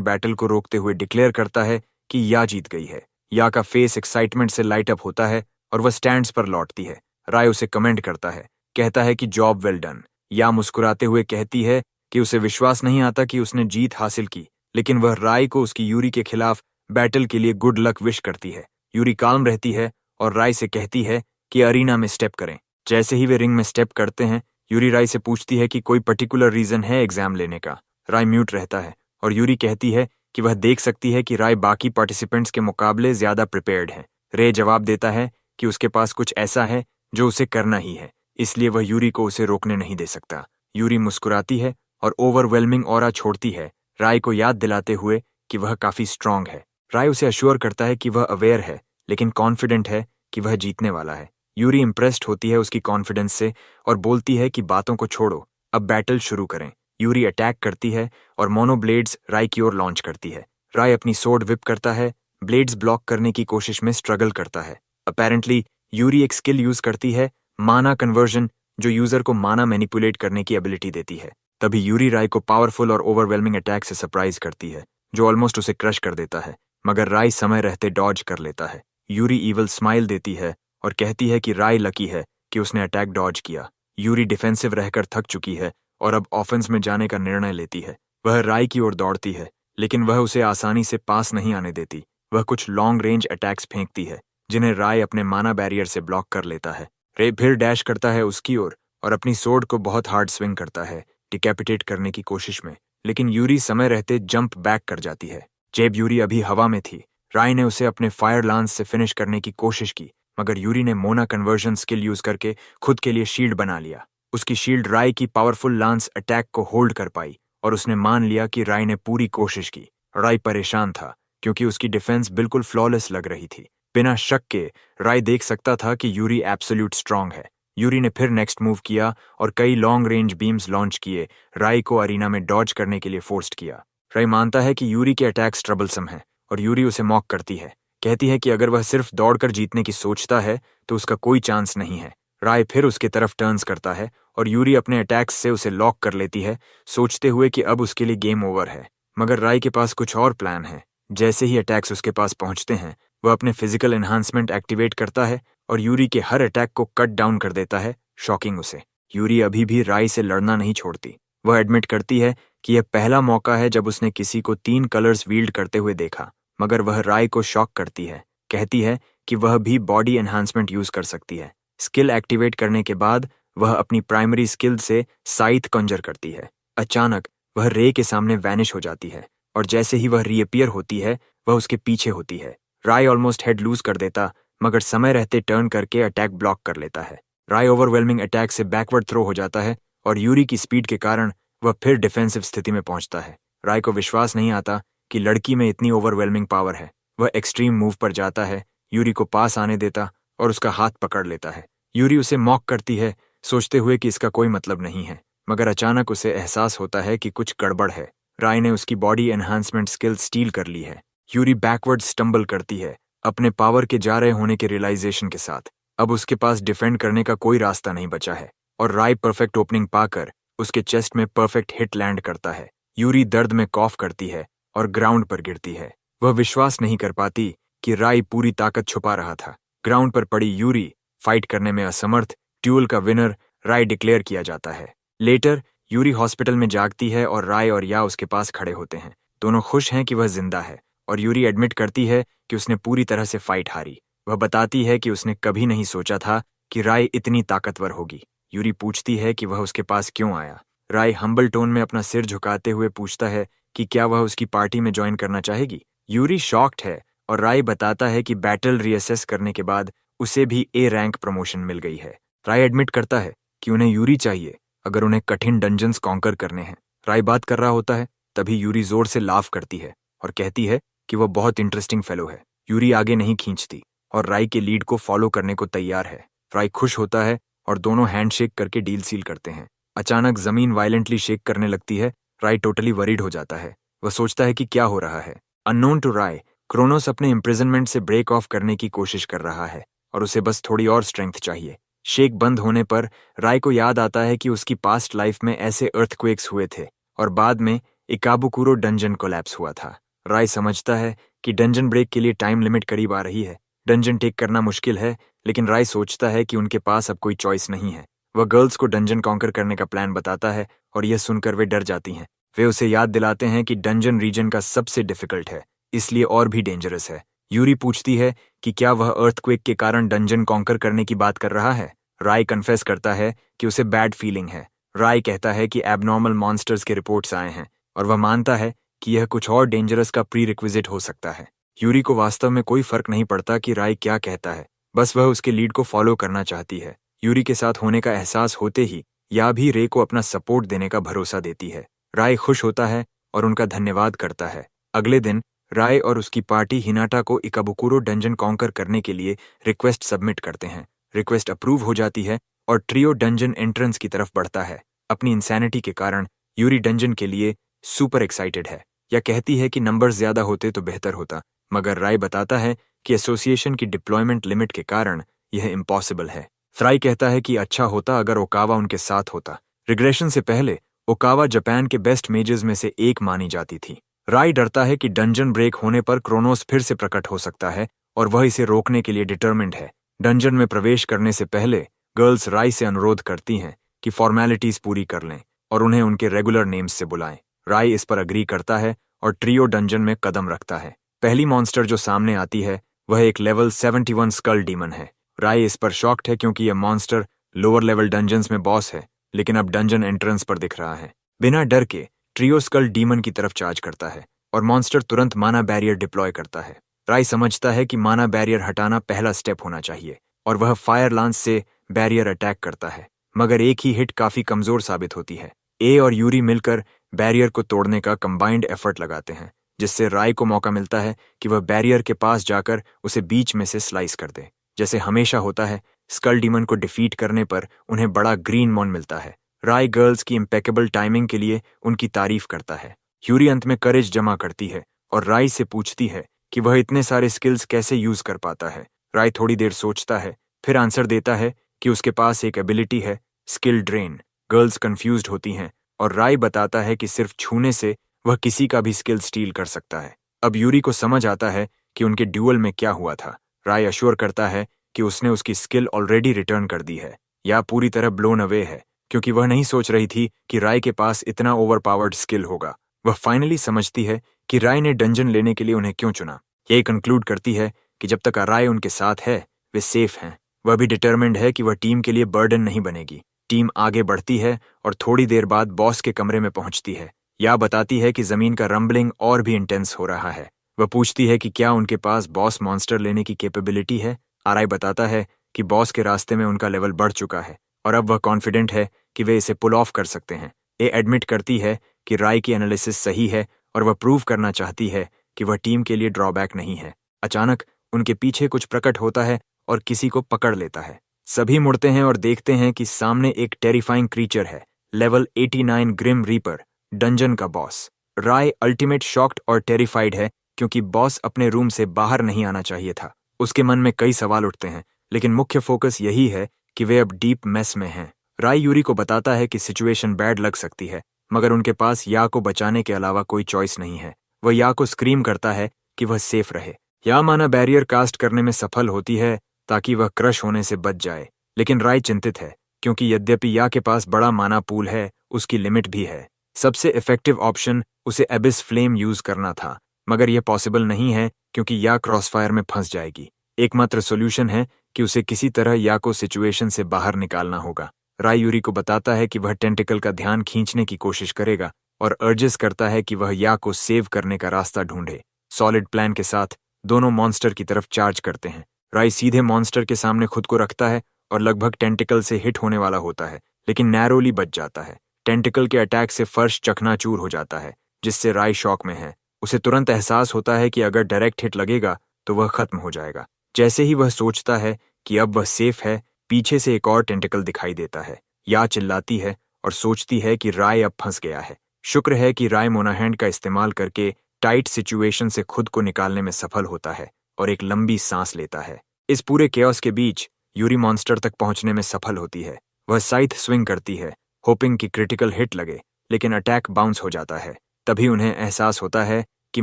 बैटल को रोकते हुए डिक्लेयर करता है कि या जीत गई है। या का फेस एक्साइटमेंट से लाइट अप होता है और वह स्टैंड्स पर लौटती है। राय उसे कमेंट करता है, कहता है कि जॉब वेल डन। या मुस्कुराते हुए कहती है कि उसे विश्वास नहीं आता कि उसने जीत हासिल की, लेकिन वह राय को उसकी यूरी के खिलाफ बैटल के लिए गुड लक विश करती है। यूरी काल्म रहती है और राय से कहती है कि अरीना में स्टेप करें। जैसे ही वे रिंग में स्टेप करते हैं, यूरी राय से पूछती है कि कोई पर्टिकुलर रीजन है एग्जाम लेने का। राय म्यूट रहता है और यूरी कहती है कि वह देख सकती है कि राय बाकी पार्टिसिपेंट्स के मुकाबले ज्यादा प्रिपेयर्ड है। रे जवाब देता है कि उसके पास कुछ ऐसा है जो उसे करना ही है, इसलिए वह यूरी को उसे रोकने नहीं दे सकता। यूरी मुस्कुराती है और ओवरवेलमिंग ऑरा छोड़ती है, राय को याद दिलाते हुए कि वह काफी स्ट्रांग है। राय उसे अश्योर करता है कि वह अवेयर है, लेकिन कॉन्फिडेंट है कि वह जीतने वाला है। यूरी इंप्रेस्ड होती है उसकी कॉन्फिडेंस से और बोलती है कि बातों को छोड़ो, अब बैटल शुरू करें। यूरी अटैक करती है और मोनो ब्लेड्स राय की ओर लॉन्च करती है। राय अपनी सोर्ड विप करता है, ब्लेड्स ब्लॉक करने की कोशिश में स्ट्रगल करता है। अपेरेंटली यूरी एक स्किल यूज करती है, माना कन्वर्जन, जो यूजर को माना मैनिपुलेट करने की एबिलिटी देती है। तभी यूरी राय को पावरफुल और ओवरवेलमिंग अटैक से सरप्राइज करती है, जो ऑलमोस्ट उसे क्रश कर देता है, मगर राय समय रहते डॉज कर लेता है। यूरी ईवल स्माइल देती है और कहती है कि राय लकी है कि उसने अटैक डॉज किया। यूरी डिफेंसिव रहकर थक चुकी है और अब ऑफेंस में जाने का निर्णय लेती है। वह राय की ओर दौड़ती है, लेकिन वह उसे आसानी से पास नहीं आने देती। वह कुछ लॉन्ग रेंज अटैक्स फेंकती है, जिन्हें राय अपने माना बैरियर से ब्लॉक कर लेता है। रे फिर डैश करता है उसकी ओर और अपनी सोर्ड को बहुत हार्ड स्विंग करता है, डिकैपिटेट करने की कोशिश में, लेकिन यूरी समय रहते जंप बैक कर जाती है। जेब यूरी अभी हवा में थी। राय ने उसे अपने फायर लांस से फिनिश करने की कोशिश की, मगर यूरी ने मोना कन्वर्जन स्किल यूज करके खुद के लिए शील्ड बना लिया। उसकी शील्ड राय की पावरफुल लांस अटैक को होल्ड कर पाई और उसने मान लिया कि राय ने पूरी कोशिश की। राय परेशान था क्योंकि उसकी डिफेंस बिल्कुल फ्लॉलेस लग रही थी। बिना शक के राय देख सकता था कि यूरी एब्सोल्यूट स्ट्रांग है। यूरी ने फिर नेक्स्ट मूव किया और कई लॉन्ग रेंज बीम्स लॉन्च किए, राय को अरीना में डॉज करने के लिए फोर्स्ड किया। राय मानता है कि यूरी के अटैक्स ट्रबलसम हैं और यूरी उसे मॉक करती है, कहती है कि अगर वह सिर्फ दौड़कर जीतने की सोचता है तो उसका कोई चांस नहीं है। राय फिर उसके तरफ टर्न्स करता है और यूरी अपने अटैक्स से उसे लॉक कर लेती है, सोचते हुए कि अब उसके लिए गेम ओवर है। मगर राय के पास कुछ और प्लान है। जैसे ही अटैक्स उसके पास पहुंचते हैं, वह अपने फिजिकल एनहांसमेंट एक्टिवेट करता है और यूरी के हर अटैक को कट डाउन कर देता है, शॉकिंग उसे। यूरी अभी भी राय से लड़ना नहीं छोड़ती। वह एडमिट करती है कि यह पहला मौका है जब उसने किसी को 3 कलर्स वील्ड करते हुए देखा, मगर वह राय को शॉक करती है, कहती है कि वह भी बॉडी एनहांसमेंट यूज कर सकती है। स्किल एक्टिवेट करने के बाद वह अपनी प्राइमरी स्किल से साइथ कॉन्जर करती है। अचानक वह रे के सामने वैनिश हो जाती है और जैसे ही वह रीअपियर होती है, वह उसके पीछे होती है। राय ऑलमोस्ट हेड लूज कर देता, मगर समय रहते टर्न करके अटैक ब्लॉक कर लेता है। राय ओवरवेलमिंग अटैक से बैकवर्ड थ्रो हो जाता है और यूरी की स्पीड के कारण वह फिर डिफेंसिव स्थिति में पहुंचता है। राय को विश्वास नहीं आता कि लड़की में इतनी ओवरवेलमिंग पावर है। वह एक्सट्रीम मूव पर जाता है, यूरी को पास आने देता और उसका हाथ पकड़ लेता है। यूरी उसे मॉक करती है, सोचते हुए कि इसका कोई मतलब नहीं है, मगर अचानक उसे एहसास होता है कि कुछ गड़बड़ है। राय ने उसकी बॉडी एनहांसमेंट स्किल स्टील कर ली है। यूरी बैकवर्ड स्टंबल करती है, अपने पावर के जा रहे होने के रियलाइजेशन के साथ। अब उसके पास डिफेंड करने का कोई रास्ता नहीं बचा है और राय परफेक्ट ओपनिंग पाकर उसके चेस्ट में परफेक्ट हिट लैंड करता है। यूरी दर्द में कॉफ करती है और ग्राउंड पर गिरती है। वह विश्वास नहीं कर पाती कि राय पूरी ताकत छुपा रहा था। ग्राउंड पर पड़ी यूरी फाइट करने में असमर्थ, ड्यूल का विनर राय डिक्लेयर किया जाता है। लेटर यूरी हॉस्पिटल में जागती है और राय और या उसके पास खड़े होते हैं। दोनों खुश हैं कि वह जिंदा है और यूरी एडमिट करती है कि उसने पूरी तरह से फाइट हारी। वह बताती है कि उसने कभी नहीं सोचा था कि राय इतनी ताकतवर होगी। यूरी पूछती है कि वह उसके पास क्यों आया। राय हम्बल टोन में अपना सिर झुकाते हुए पूछता है कि क्या वह उसकी पार्टी में ज्वाइन करना चाहेगी। यूरी शॉक्ड है और राय बताता है कि बैटल रीअसेस करने के बाद उसे भी ए रैंक प्रमोशन मिल गई है। राय एडमिट करता है कि उन्हें यूरी चाहिए अगर उन्हें कठिन डंजन्स कॉन्कर करने हैं। राय बात कर रहा होता है, तभी यूरी जोर से लाफ करती है और कहती है कि वह बहुत इंटरेस्टिंग फेलो है। यूरी आगे नहीं खींचती और राय के लीड को फॉलो करने को तैयार है। राय खुश होता है और दोनों हैंडशेक करके डील सील करते हैं। अचानक जमीन वायलेंटली शेक करने लगती है। राय टोटली वरीड हो जाता है। वह सोचता है कि क्या हो रहा है। अननोन टू राय, क्रोनोस अपने इम्प्रिजनमेंट से ब्रेक ऑफ करने की कोशिश कर रहा है। और उसे बस थोड़ी और स्ट्रेंथ चाहिए। शेक बंद होने पर राय को याद आता है कि उसकी पास्ट लाइफ में ऐसे अर्थक्वेक्स हुए थे और बाद में इकाबुकुरो डंजन कोलैप्स हुआ था। राय समझता है कि डंजन ब्रेक के लिए टाइम लिमिट करीब आ रही है। डंजन टेक करना मुश्किल है, लेकिन राय सोचता है कि उनके पास अब कोई चॉइस नहीं है। वह गर्ल्स को डंजन कॉन्कर करने का प्लान बताता है और यह सुनकर वे डर जाती हैं। वे उसे याद दिलाते हैं कि डंजन रीजन का सबसे डिफिकल्ट है, इसलिए और भी डेंजरस है। यूरी पूछती है कि क्या वह अर्थक्वेक के कारण डंजन कॉन्कर करने की बात कर रहा है। राय कन्फेस करता है कि उसे बैड फीलिंग है। राय कहता है कि एबनॉर्मल मॉन्स्टर्स के रिपोर्ट्स आए हैं और वह मानता है कि यह कुछ और डेंजरस का प्री रिक्विजिट हो सकता है। यूरी को वास्तव में कोई फर्क नहीं पड़ता कि राय क्या कहता है, बस वह उसके लीड को फॉलो करना चाहती है। यूरी के साथ होने का एहसास होते ही या भी रे को अपना सपोर्ट देने का भरोसा देती है। राय खुश होता है और उनका धन्यवाद करता है। अगले दिन राय और उसकी पार्टी हिनाटा को इकाबुकुरो डंजन कॉन्कर करने के लिए रिक्वेस्ट सबमिट करते हैं। रिक्वेस्ट अप्रूव हो जाती है और ट्रियो डंजन एंट्रेंस की तरफ बढ़ता है। अपनी इंसैनिटी के कारण यूरी डंजन के लिए सुपर एक्साइटेड है। यह कहती है कि नंबर्स ज्यादा होते तो बेहतर होता, मगर राय बताता है कि एसोसिएशन की डिप्लॉयमेंट लिमिट के कारण यह इम्पॉसिबल है। राय कहता है कि अच्छा होता अगर ओकावा उनके साथ होता। रिग्रेशन से पहले ओकावा जापान के बेस्ट मेजर्स में से एक मानी जाती थी। राय डरता है कि डंजन ब्रेक होने पर क्रोनोस फिर से प्रकट हो सकता है और वह इसे रोकने के लिए डिटर्मिन्ड है। डंजन में प्रवेश करने से पहले गर्ल्स राय से अनुरोध करती हैं कि फॉर्मेलिटीज पूरी कर लें और उन्हें उनके रेगुलर नेम्स से बुलाएं। राय इस पर अग्री करता है और ट्रियो डंजन में कदम रखता है। पहली मॉन्स्टर जो सामने आती है वह एक लेवल 71 स्कल डीमन है। राय इस पर शॉक्ड है क्योंकि यह मॉन्स्टर लोअर लेवल डंजन्स में बॉस है, लेकिन अब डंजन एंट्रेंस पर दिख रहा है। बिना डर के ट्रियो स्कल डीमन की तरफ चार्ज करता है और मॉन्स्टर तुरंत माना बैरियर डिप्लॉय करता है। राय समझता है कि माना बैरियर हटाना पहला स्टेप होना चाहिए और वह फायर लांस से बैरियर अटैक करता है, मगर एक ही हिट काफी कमजोर साबित होती है। ए और यूरी मिलकर बैरियर को तोड़ने का कंबाइंड एफर्ट लगाते हैं, जिससे राय को मौका मिलता है कि वह बैरियर के पास जाकर उसे बीच में से स्लाइस कर दे। जैसे हमेशा होता है, स्कल डीमन को डिफीट करने पर उन्हें बड़ा ग्रीन मॉन मिलता है। राय गर्ल्स की इम्पेकेबल टाइमिंग के लिए उनकी तारीफ करता है। यूरी अंत में करेज जमा करती है और राय से पूछती है कि वह इतने सारे स्किल्स कैसे यूज कर पाता है। राय थोड़ी देर सोचता है, फिर आंसर देता है कि उसके पास एक एबिलिटी है, स्किल ड्रेन। गर्ल्स कंफ्यूज्ड होती हैं और राय बताता है कि सिर्फ छूने से वह किसी का भी स्किल स्टील कर सकता है। अब यूरी को समझ आता है कि उनके ड्यूअल में क्या हुआ था। राय अश्योर करता है कि उसने उसकी स्किल ऑलरेडी रिटर्न कर दी है या पूरी तरह ब्लोन अवे है, क्योंकि वह नहीं सोच रही थी कि राय के पास इतना ओवरपावर्ड स्किल होगा। वह फाइनली समझती है कि राय ने डंजन लेने के लिए उन्हें क्यों चुना। यही कंक्लूड करती है कि जब तक राय उनके साथ है वे सेफ हैं। वह भी डिटर्मिन्ड है कि वह टीम के लिए बर्डन नहीं बनेगी। टीम आगे बढ़ती है और थोड़ी देर बाद बॉस के कमरे में पहुंचती है। यह बताती है कि जमीन का रंबलिंग और भी इंटेंस हो रहा है। वह पूछती है कि क्या उनके पास बॉस मॉन्स्टर लेने की कैपेबिलिटी है। राय बताता है कि बॉस के रास्ते में उनका लेवल बढ़ चुका है और अब वह कॉन्फिडेंट है कि वे इसे पुल ऑफ कर सकते हैं। ए एडमिट करती है कि राय की एनालिसिस सही है और वह प्रूव करना चाहती है कि वह टीम के लिए ड्रॉबैक नहीं है। अचानक उनके पीछे कुछ प्रकट होता है और किसी को पकड़ लेता है। सभी मुड़ते हैं और देखते हैं कि सामने एक टेरिफाइंग क्रीचर है, लेवल 89 ग्रिम रीपर, डंजन का बॉस। राय अल्टीमेट शॉक्ड और टेरिफाइड है क्योंकि बॉस अपने रूम से बाहर नहीं आना चाहिए था। उसके मन में कई सवाल उठते हैं, लेकिन मुख्य फोकस यही है कि वे अब डीप मेस में हैं। राय यूरी को बताता है कि सिचुएशन बैड लग सकती है, मगर उनके पास या को बचाने के अलावा कोई चॉइस नहीं है। वह या को स्क्रीम करता है कि वह सेफ रहे। या माना बैरियर कास्ट करने में सफल होती है ताकि वह क्रश होने से बच जाए, लेकिन राय चिंतित है क्योंकि यद्यपि या के पास बड़ा माना पूल है, उसकी लिमिट भी है। सबसे इफेक्टिव ऑप्शन उसे एबिस फ्लेम यूज करना था, मगर यह पॉसिबल नहीं है क्योंकि या क्रॉसफायर में फंस जाएगी। एकमात्र सॉल्यूशन है कि उसे किसी तरह या को सिचुएशन से बाहर निकालना होगा। राय यूरी को बताता है कि वह टेंटिकल का ध्यान खींचने की कोशिश करेगा और अर्जेस करता है कि वह या को सेव करने का रास्ता ढूंढे। सॉलिड प्लान के साथ दोनों मॉन्स्टर की तरफ चार्ज करते हैं। राय सीधे मॉन्स्टर के सामने खुद को रखता है और लगभग टेंटिकल से हिट होने वाला होता है, लेकिन नैरोली बच जाता है। टेंटिकल के अटैक से फर्श चकनाचूर हो जाता है, जिससे राय शॉक में है। उसे तुरंत एहसास होता है कि अगर डायरेक्ट हिट लगेगा तो वह खत्म हो जाएगा। जैसे ही वह सोचता है कि अब वह सेफ है, पीछे से एक और टेंटिकल दिखाई देता है। या चिल्लाती है और सोचती है कि राय अब फंस गया है। शुक्र है कि राय मोनाहैंड का इस्तेमाल करके टाइट सिचुएशन से खुद को निकालने में सफल होता है और एक लंबी सांस लेता है। इस पूरे केओस के बीच यूरी मॉन्स्टर तक पहुंचने में सफल होती है। वह साइथ स्विंग करती है, होपिंग कि क्रिटिकल हिट लगे, लेकिन अटैक बाउंस हो जाता है। तभी उन्हें एहसास होता है कि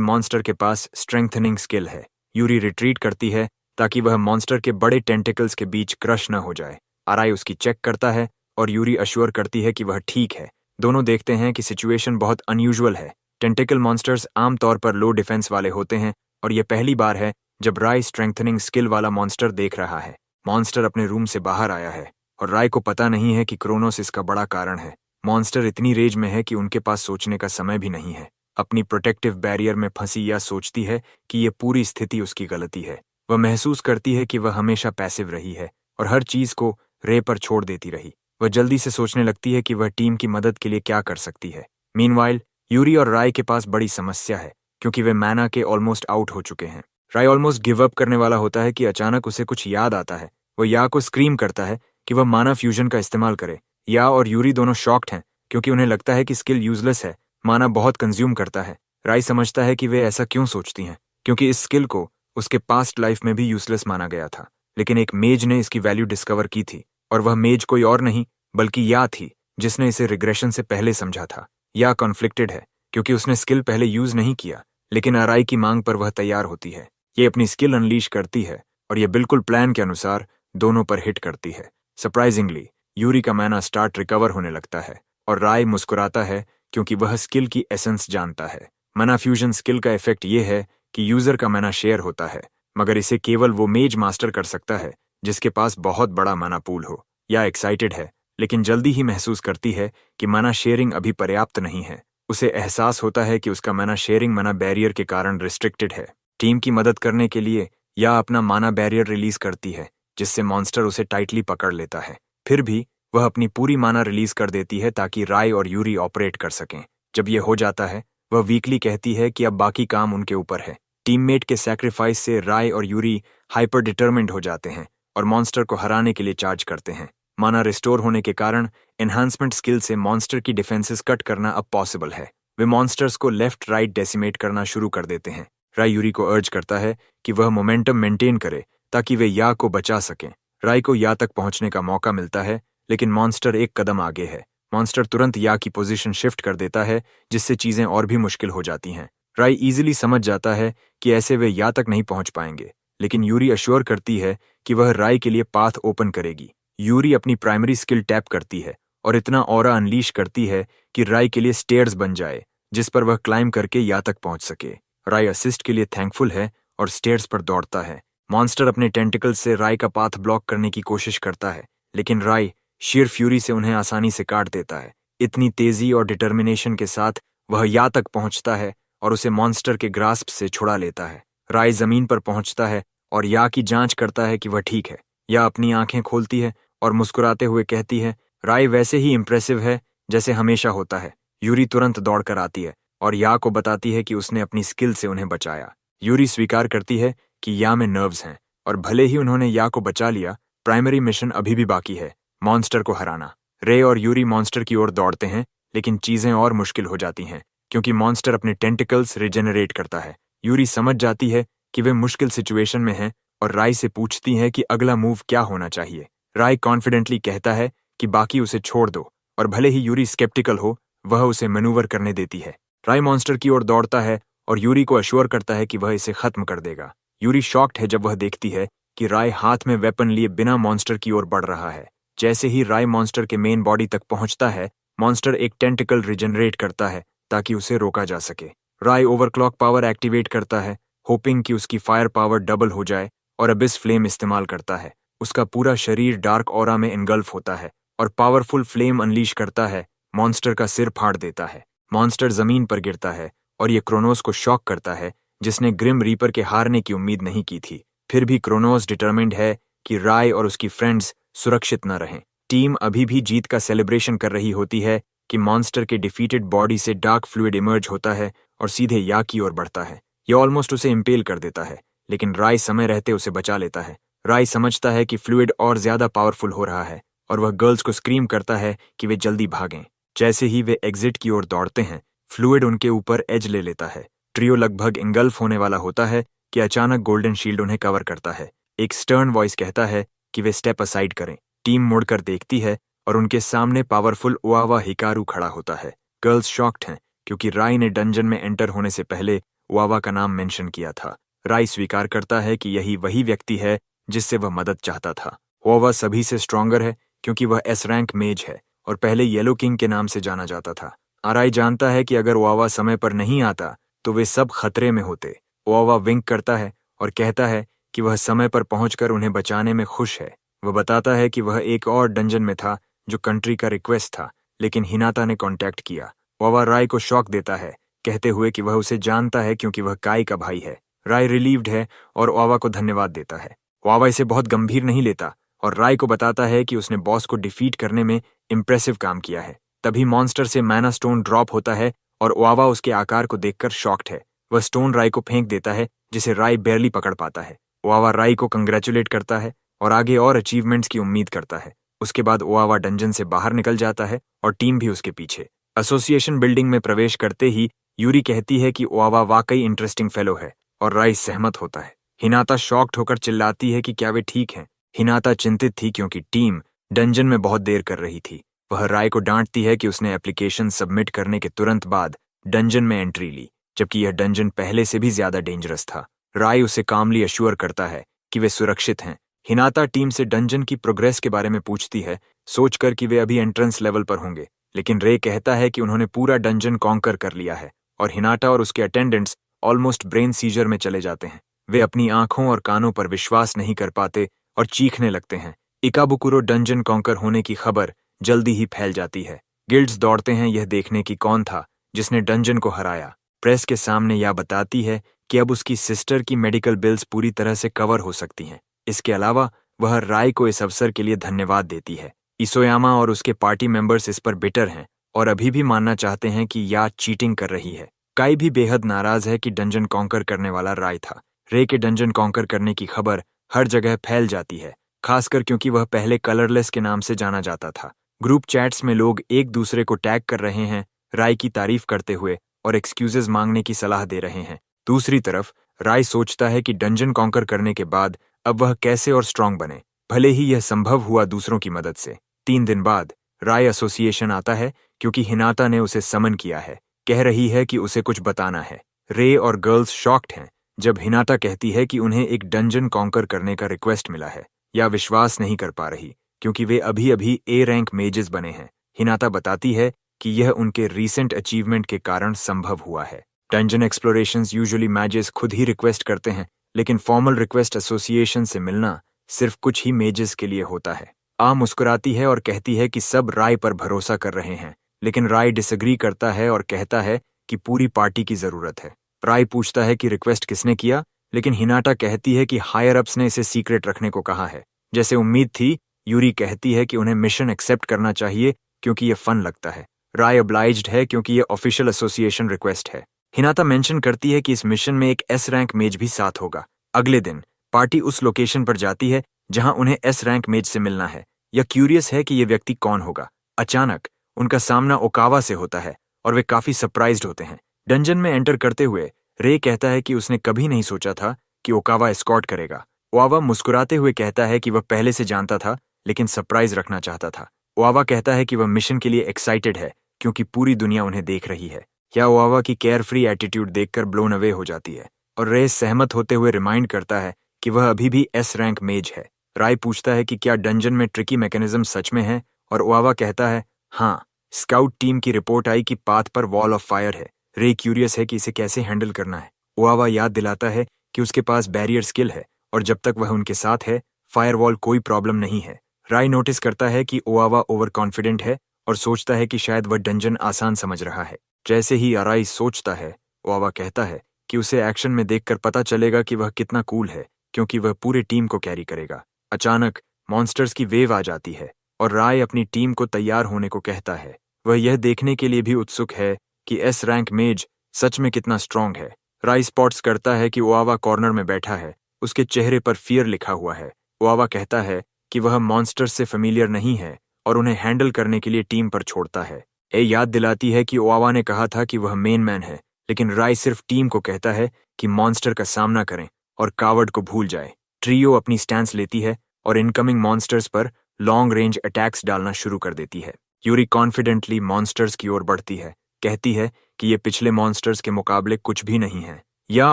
मॉन्स्टर के पास स्ट्रेंथनिंग स्किल है। यूरी रिट्रीट करती है ताकि वह मॉन्स्टर के बड़े टेंटिकल्स के बीच क्रश न हो जाए। आराई उसकी चेक करता है और यूरी अश्योर करती है कि वह ठीक है। दोनों देखते हैं कि सिचुएशन बहुत अनयूजुअल है। टेंटिकल मॉन्स्टर्स आमतौर पर लो डिफेंस वाले होते हैं और यह पहली बार है जब राय स्ट्रेंथनिंग स्किल वाला मॉन्स्टर देख रहा है। मॉन्स्टर अपने रूम से बाहर आया है और राय को पता नहीं है कि क्रोनोस इसका बड़ा कारण है। मॉन्स्टर इतनी रेज में है कि उनके पास सोचने का समय भी नहीं है। अपनी प्रोटेक्टिव बैरियर में फंसी या सोचती है कि यह पूरी स्थिति उसकी गलती है। वह महसूस करती है कि वह हमेशा पैसिव रही है और हर चीज को रे पर छोड़ देती रही। वह जल्दी से सोचने लगती है कि वह टीम की मदद के लिए क्या कर सकती है। मीनवाइल यूरी और राय के पास बड़ी समस्या है क्योंकि वे मैना के ऑलमोस्ट आउट हो चुके हैं। राय ऑलमोस्ट गिव अप करने वाला होता है कि अचानक उसे कुछ याद आता है। वह या को स्क्रीम करता है कि वह माना फ्यूजन का इस्तेमाल करे। या और यूरी दोनों शॉक्ड हैं क्योंकि उन्हें लगता है कि स्किल यूजलेस है। माना बहुत कंज्यूम करता है। राय समझता है कि वे ऐसा क्यों सोचती हैं, क्योंकि इस स्किल को उसके पास्ट लाइफ में भी यूजलेस माना गया था। लेकिन एक मेज ने इसकी वैल्यू डिस्कवर की थी और वह मेज कोई और नहीं बल्कि या थी, जिसने इसे रिग्रेशन से पहले समझा था। या कॉन्फ्लिक्टेड है क्योंकि उसने स्किल पहले यूज नहीं किया, लेकिन आराई की मांग पर वह तैयार होती है। ये अपनी स्किल अनलीश करती है और यह बिल्कुल प्लान के अनुसार दोनों पर हिट करती है। सरप्राइजिंगली यूरी का मैना स्टार्ट रिकवर होने लगता है और राय मुस्कुराता है क्योंकि वह स्किल की एसेंस जानता है। मैना फ्यूजन स्किल का इफेक्ट ये है कि यूजर का मैना शेयर होता है, मगर इसे केवल वो मेज मास्टर कर सकता है जिसके पास बहुत बड़ा मैना पूल हो। या एक्साइटेड है, लेकिन जल्दी ही महसूस करती है कि मैना शेयरिंग अभी पर्याप्त नहीं है। उसे एहसास होता है कि उसका मैना शेयरिंग मैना बैरियर के कारण रिस्ट्रिक्टेड है। टीम की मदद करने के लिए या अपना माना बैरियर रिलीज करती है, जिससे मॉन्स्टर उसे टाइटली पकड़ लेता है। फिर भी वह अपनी पूरी माना रिलीज कर देती है ताकि राय और यूरी ऑपरेट कर सकें। जब यह हो जाता है, वह वीकली कहती है कि अब बाकी काम उनके ऊपर है। टीममेट के सैक्रिफाइस से राय और यूरी हाइपर डिटरमिन्ड हो जाते हैं और मॉन्स्टर को हराने के लिए चार्ज करते हैं। माना रिस्टोर होने के कारण एनहांसमेंट स्किल से मॉन्स्टर की डिफेंसेस कट करना अब पॉसिबल है। वे मॉन्स्टर्स को लेफ्ट राइट डेसिमेट करना शुरू कर देते हैं। राय यूरी को अर्ज करता है कि वह मोमेंटम मेंटेन करे ताकि वे या को बचा सकें। राय को या तक पहुंचने का मौका मिलता है, लेकिन मॉन्स्टर एक कदम आगे है। मॉन्स्टर तुरंत या की पोजीशन शिफ्ट कर देता है, जिससे चीजें और भी मुश्किल हो जाती हैं। राय इजीली समझ जाता है कि ऐसे वे या तक नहीं पहुंच पाएंगे, लेकिन यूरी अश्योर करती है कि वह राय के लिए पाथ ओपन करेगी। यूरी अपनी प्राइमरी स्किल टैप करती है और इतना ऑरा अनलीश करती है कि राय के लिए स्टेयर्स बन जाए, जिस पर वह क्लाइम करके या तक पहुंच सके। राय असिस्ट के लिए थैंकफुल है और स्टेयर्स पर दौड़ता है। मॉन्स्टर अपने टेंटिकल्स से राय का पाथ ब्लॉक करने की कोशिश करता है, लेकिन राय शेयर फ्यूरी से उन्हें आसानी से काट देता है। इतनी तेजी और डिटर्मिनेशन के साथ वह या तक पहुंचता है और उसे मॉन्स्टर के ग्रास्प से छुड़ा लेता है। राय जमीन पर पहुंचता है और या की जांच करता है कि वह ठीक है। या अपनी आंखें खोलती है और मुस्कुराते हुए कहती है, राय वैसे ही इंप्रेसिव है जैसे हमेशा होता है। यूरी तुरंत दौड़कर आती है और या को बताती है कि उसने अपनी स्किल से उन्हें बचाया। यूरी स्वीकार करती है कि या में नर्व्स हैं और भले ही उन्होंने या को बचा लिया, प्राइमरी मिशन अभी भी बाकी है, मॉन्स्टर को हराना। रे और यूरी मॉन्स्टर की ओर दौड़ते हैं, लेकिन चीजें और मुश्किल हो जाती हैं क्योंकि मॉन्स्टर अपने टेंटिकल्स रिजेनरेट करता है। यूरी समझ जाती है कि वे मुश्किल सिचुएशन में हैं और राय से पूछती है कि अगला मूव क्या होना चाहिए। राय कॉन्फिडेंटली कहता है कि बाकी उसे छोड़ दो, और भले ही यूरी स्केप्टिकल हो, वह उसे मैनूवर करने देती है। राय मॉन्स्टर की ओर दौड़ता है और यूरी को अश्योर करता है कि वह इसे खत्म कर देगा। यूरी शॉक्ड है जब वह देखती है कि राय हाथ में वेपन लिए बिना मॉन्स्टर की ओर बढ़ रहा है। जैसे ही राय मॉन्स्टर के मेन बॉडी तक पहुंचता है, मॉन्स्टर एक टेंटिकल रिजेनरेट करता है ताकि उसे रोका जा सके। राय ओवरक्लॉक पावर एक्टिवेट करता है, होपिंग कि उसकी फायर पावर डबल हो जाए, और अबिस फ्लेम इस्तेमाल करता है। उसका पूरा शरीर डार्क ऑरा में इनगल्फ होता है और पावरफुल फ्लेम अनलीश करता है, मॉन्स्टर का सिर फाड़ देता है। मॉन्स्टर जमीन पर गिरता है और ये क्रोनोस को शॉक करता है, जिसने ग्रिम रीपर के हारने की उम्मीद नहीं की थी। फिर भी क्रोनोस डिटरमिन्ड है कि राय और उसकी फ्रेंड्स सुरक्षित न रहें। टीम अभी भी जीत का सेलिब्रेशन कर रही होती है कि मॉन्स्टर के डिफीटेड बॉडी से डार्क फ्लूइड इमर्ज होता है और सीधे या की ओर बढ़ता है। यह ऑलमोस्ट उसे इम्पेल कर देता है, लेकिन राय समय रहते उसे बचा लेता है। राय समझता है कि फ्लूइड और ज्यादा पावरफुल हो रहा है और वह गर्ल्स को स्क्रीम करता है कि वे जल्दी भागें। जैसे ही वे एग्जिट की ओर दौड़ते हैं, फ्लूइड उनके ऊपर एज ले लेता है। ट्रियो लगभग इंगल्फ होने वाला होता है कि अचानक गोल्डन शील्ड उन्हें कवर करता है। एक स्टर्न वॉइस कहता है कि वे स्टेप असाइड करें। टीम मुड़कर देखती है और उनके सामने पावरफुल ओआवा हिकारू खड़ा होता है। गर्ल्स शॉक्ड हैं क्योंकि राय ने डंजन में एंटर होने से पहले ओआवा का नाम मेंशन किया था। राय स्वीकार करता है कि यही वही व्यक्ति है जिससे वह मदद चाहता था। ओआवा सभी से स्ट्रॉन्गर है क्योंकि वह एस रैंक मेज है और पहले येलो किंग के नाम से जाना जाता था। राय जानता है कि अगर ओआवा समय पर नहीं आता तो वे सब खतरे में होते। ओआवा विंक करता है और कहता है कि वह समय पर पहुंचकर उन्हें बचाने में खुश है। वह बताता है कि वह एक और डंजन में था जो कंट्री का रिक्वेस्ट था, लेकिन हिनाता ने कांटेक्ट किया। ओआवा राय को शॉक देता है, कहते हुए कि वह उसे जानता है क्योंकि वह काई का भाई है। राय रिलीव्ड है और ओआवा को धन्यवाद देता है। ओआवा इसे बहुत गंभीर नहीं लेता और राय को बताता है कि उसने बॉस को डिफीट करने में इंप्रेसिव काम किया है। तभी मॉन्स्टर से मैना स्टोन ड्रॉप होता है और ओआवा उसके आकार को देखकर शॉक्ड है। वह स्टोन राय को फेंक देता है जिसे राय बेरली पकड़ पाता है। ओआवा राय को कंग्रेचुलेट करता है और आगे और अचीवमेंट्स की उम्मीद करता है। उसके बाद ओआवा डंजन से बाहर निकल जाता है और टीम भी उसके पीछे। एसोसिएशन बिल्डिंग में प्रवेश करते ही यूरी कहती है कि ओआवा वाकई इंटरेस्टिंग फेलो है और राय सहमत होता है। हिनाता शॉक्ड होकर चिल्लाती है कि क्या वे ठीक हैं। हिनाता चिंतित थी क्योंकि टीम डंजन में बहुत देर कर रही थी। वह राय को डांटती है कि उसने एप्लीकेशन सबमिट करने के तुरंत बाद डंजन में एंट्री ली, जबकि यह डंजन पहले से भी ज्यादा डेंजरस था। राय उसे कामली अश्योर करता है कि वे सुरक्षित हैं। हिनाता टीम से डंजन की प्रोग्रेस के बारे में पूछती है, सोचकर कि वे अभी एंट्रेंस लेवल पर होंगे, लेकिन रे कहता है कि उन्होंने पूरा डंजन कॉन्कर कर लिया है और हिनाटा और उसके अटेंडेंट्स ऑलमोस्ट ब्रेन सीजर में चले जाते हैं। वे अपनी आंखों और कानों पर विश्वास नहीं कर पाते और चीखने लगते हैं। इकाबुकुरो डंजन कॉन्कर होने की खबर जल्दी ही फैल जाती है। गिल्ड्स दौड़ते हैं यह देखने की कौन था जिसने डंजन को हराया। प्रेस के सामने यह बताती है कि अब उसकी सिस्टर की मेडिकल बिल्स पूरी तरह से कवर हो सकती हैं। इसके अलावा वह राय को इस अवसर के लिए धन्यवाद देती है। इसोयामा और उसके पार्टी मेंबर्स इस पर बिटर हैं और अभी भी मानना चाहते हैं कि याद चीटिंग कर रही है। काई भी बेहद नाराज है कि डंजन कॉन्कर करने वाला राय था। रे के डंजन कॉन्कर करने की खबर हर जगह फैल जाती है, खासकर क्योंकि वह पहले कलरलेस के नाम से जाना जाता था। ग्रुप चैट्स में लोग एक दूसरे को टैग कर रहे हैं, राय की तारीफ करते हुए और एक्सक्यूजेज मांगने की सलाह दे रहे हैं। दूसरी तरफ राय सोचता है कि डंजन कॉन्कर करने के बाद अब वह कैसे और स्ट्रांग बने, भले ही यह संभव हुआ दूसरों की मदद से। 3 दिन बाद राय एसोसिएशन आता है क्योंकि हिनाता ने उसे समन किया है, कह रही है कि उसे कुछ बताना है। रे और गर्ल्स शॉक्ड हैं जब हिनाता कहती है कि उन्हें एक डंजन कॉन्कर करने का रिक्वेस्ट मिला है, या विश्वास नहीं कर पा रही क्योंकि वे अभी अभी ए रैंक मेजेस बने हैं। हिनाता बताती है कि यह उनके रीसेंट अचीवमेंट के कारण संभव हुआ है। डंजन एक्सप्लोरेशंस यूजुअली मैजेस खुद ही रिक्वेस्ट करते हैं, लेकिन फॉर्मल रिक्वेस्ट एसोसिएशन से मिलना सिर्फ कुछ ही मेजेस के लिए होता है। मुस्कुराती है और कहती है कि सब राय पर भरोसा कर रहे हैं, लेकिन राय डिसएग्री करता है और कहता है कि पूरी पार्टी की जरूरत है। राय पूछता है कि रिक्वेस्ट किसने किया, लेकिन हिनाटा कहती है कि हायर अप्स ने इसे सीक्रेट रखने को कहा है। जैसे उम्मीद थी, यूरी कहती है कि उन्हें मिशन एक्सेप्ट करना चाहिए क्योंकि यह फन लगता है। राय ऑब्लाइज्ड है क्योंकि यह ऑफिशियल एसोसिएशन रिक्वेस्ट है। हिनाता मेंशन करती है कि इस मिशन में एक एस रैंक मेज भी साथ होगा। अगले दिन पार्टी उस लोकेशन पर जाती है जहां उन्हें एस रैंक मेज से मिलना है। यह क्यूरियस है कि यह व्यक्ति कौन होगा। अचानक उनका सामना ओकावा से होता है और वे काफी सरप्राइज्ड होते हैं। डंजन में एंटर करते हुए रे कहता है कि उसने कभी नहीं सोचा था कि ओकावा एस्कॉर्ट करेगा। ओआवा मुस्कुराते हुए कहता है कि वह पहले से जानता था, लेकिन सरप्राइज रखना चाहता था। ओआवा कहता है कि वह मिशन के लिए एक्साइटेड है क्योंकि पूरी दुनिया उन्हें देख रही है। या ओआवा की केयर फ्री एटीट्यूड देखकर ब्लोन अवे हो जाती है और रे सहमत होते हुए रिमाइंड करता है कि वह अभी भी एस रैंक मेज है। राय पूछता है कि क्या डंजन में ट्रिकी मैकेनिज्म सच में है और ओआवा कहता है हाँ, स्काउट टीम की रिपोर्ट आई कि पाथ पर वॉल ऑफ फायर है। रे क्यूरियस है कि इसे कैसे हैंडल करना है। ओआवा याद दिलाता है कि उसके पास बैरियर स्किल है और जब तक वह उनके साथ है, फायरवॉल कोई प्रॉब्लम नहीं है। राय नोटिस करता है कि ओआवा ओवर कॉन्फिडेंट है और सोचता है कि शायद वह डंजन आसान समझ रहा है। जैसे ही राय सोचता है, ओआवा कहता है कि उसे एक्शन में देखकर पता चलेगा कि वह कितना कूल है, क्योंकि वह पूरे टीम को कैरी करेगा। अचानक मॉन्स्टर्स की वेव आ जाती है और राय अपनी टीम को तैयार होने को कहता है। वह यह देखने के लिए भी उत्सुक है कि एस रैंक मेज सच में कितना स्ट्रांग है। राय स्पॉट्स करता है कि ओआवा कॉर्नर में बैठा है, उसके चेहरे पर फियर लिखा हुआ है। ओआवा कहता है कि वह मॉन्स्टर्स से फेमिलियर नहीं है और उन्हें हैंडल करने के लिए टीम पर छोड़ता है। ए याद दिलाती है कि ओआवा ने कहा था कि वह मेन मैन है, लेकिन राय सिर्फ टीम को कहता है कि मॉन्स्टर का सामना करें और कावर्ड को भूल जाए। ट्रियो अपनी स्टैंस लेती है और इनकमिंग मॉन्स्टर्स पर लॉन्ग रेंज अटैक्स डालना शुरू कर देती है। यूरी कॉन्फिडेंटली मॉन्स्टर्स की ओर बढ़ती है, कहती है कि ये पिछले मॉन्स्टर्स के मुकाबले कुछ भी नहीं है। या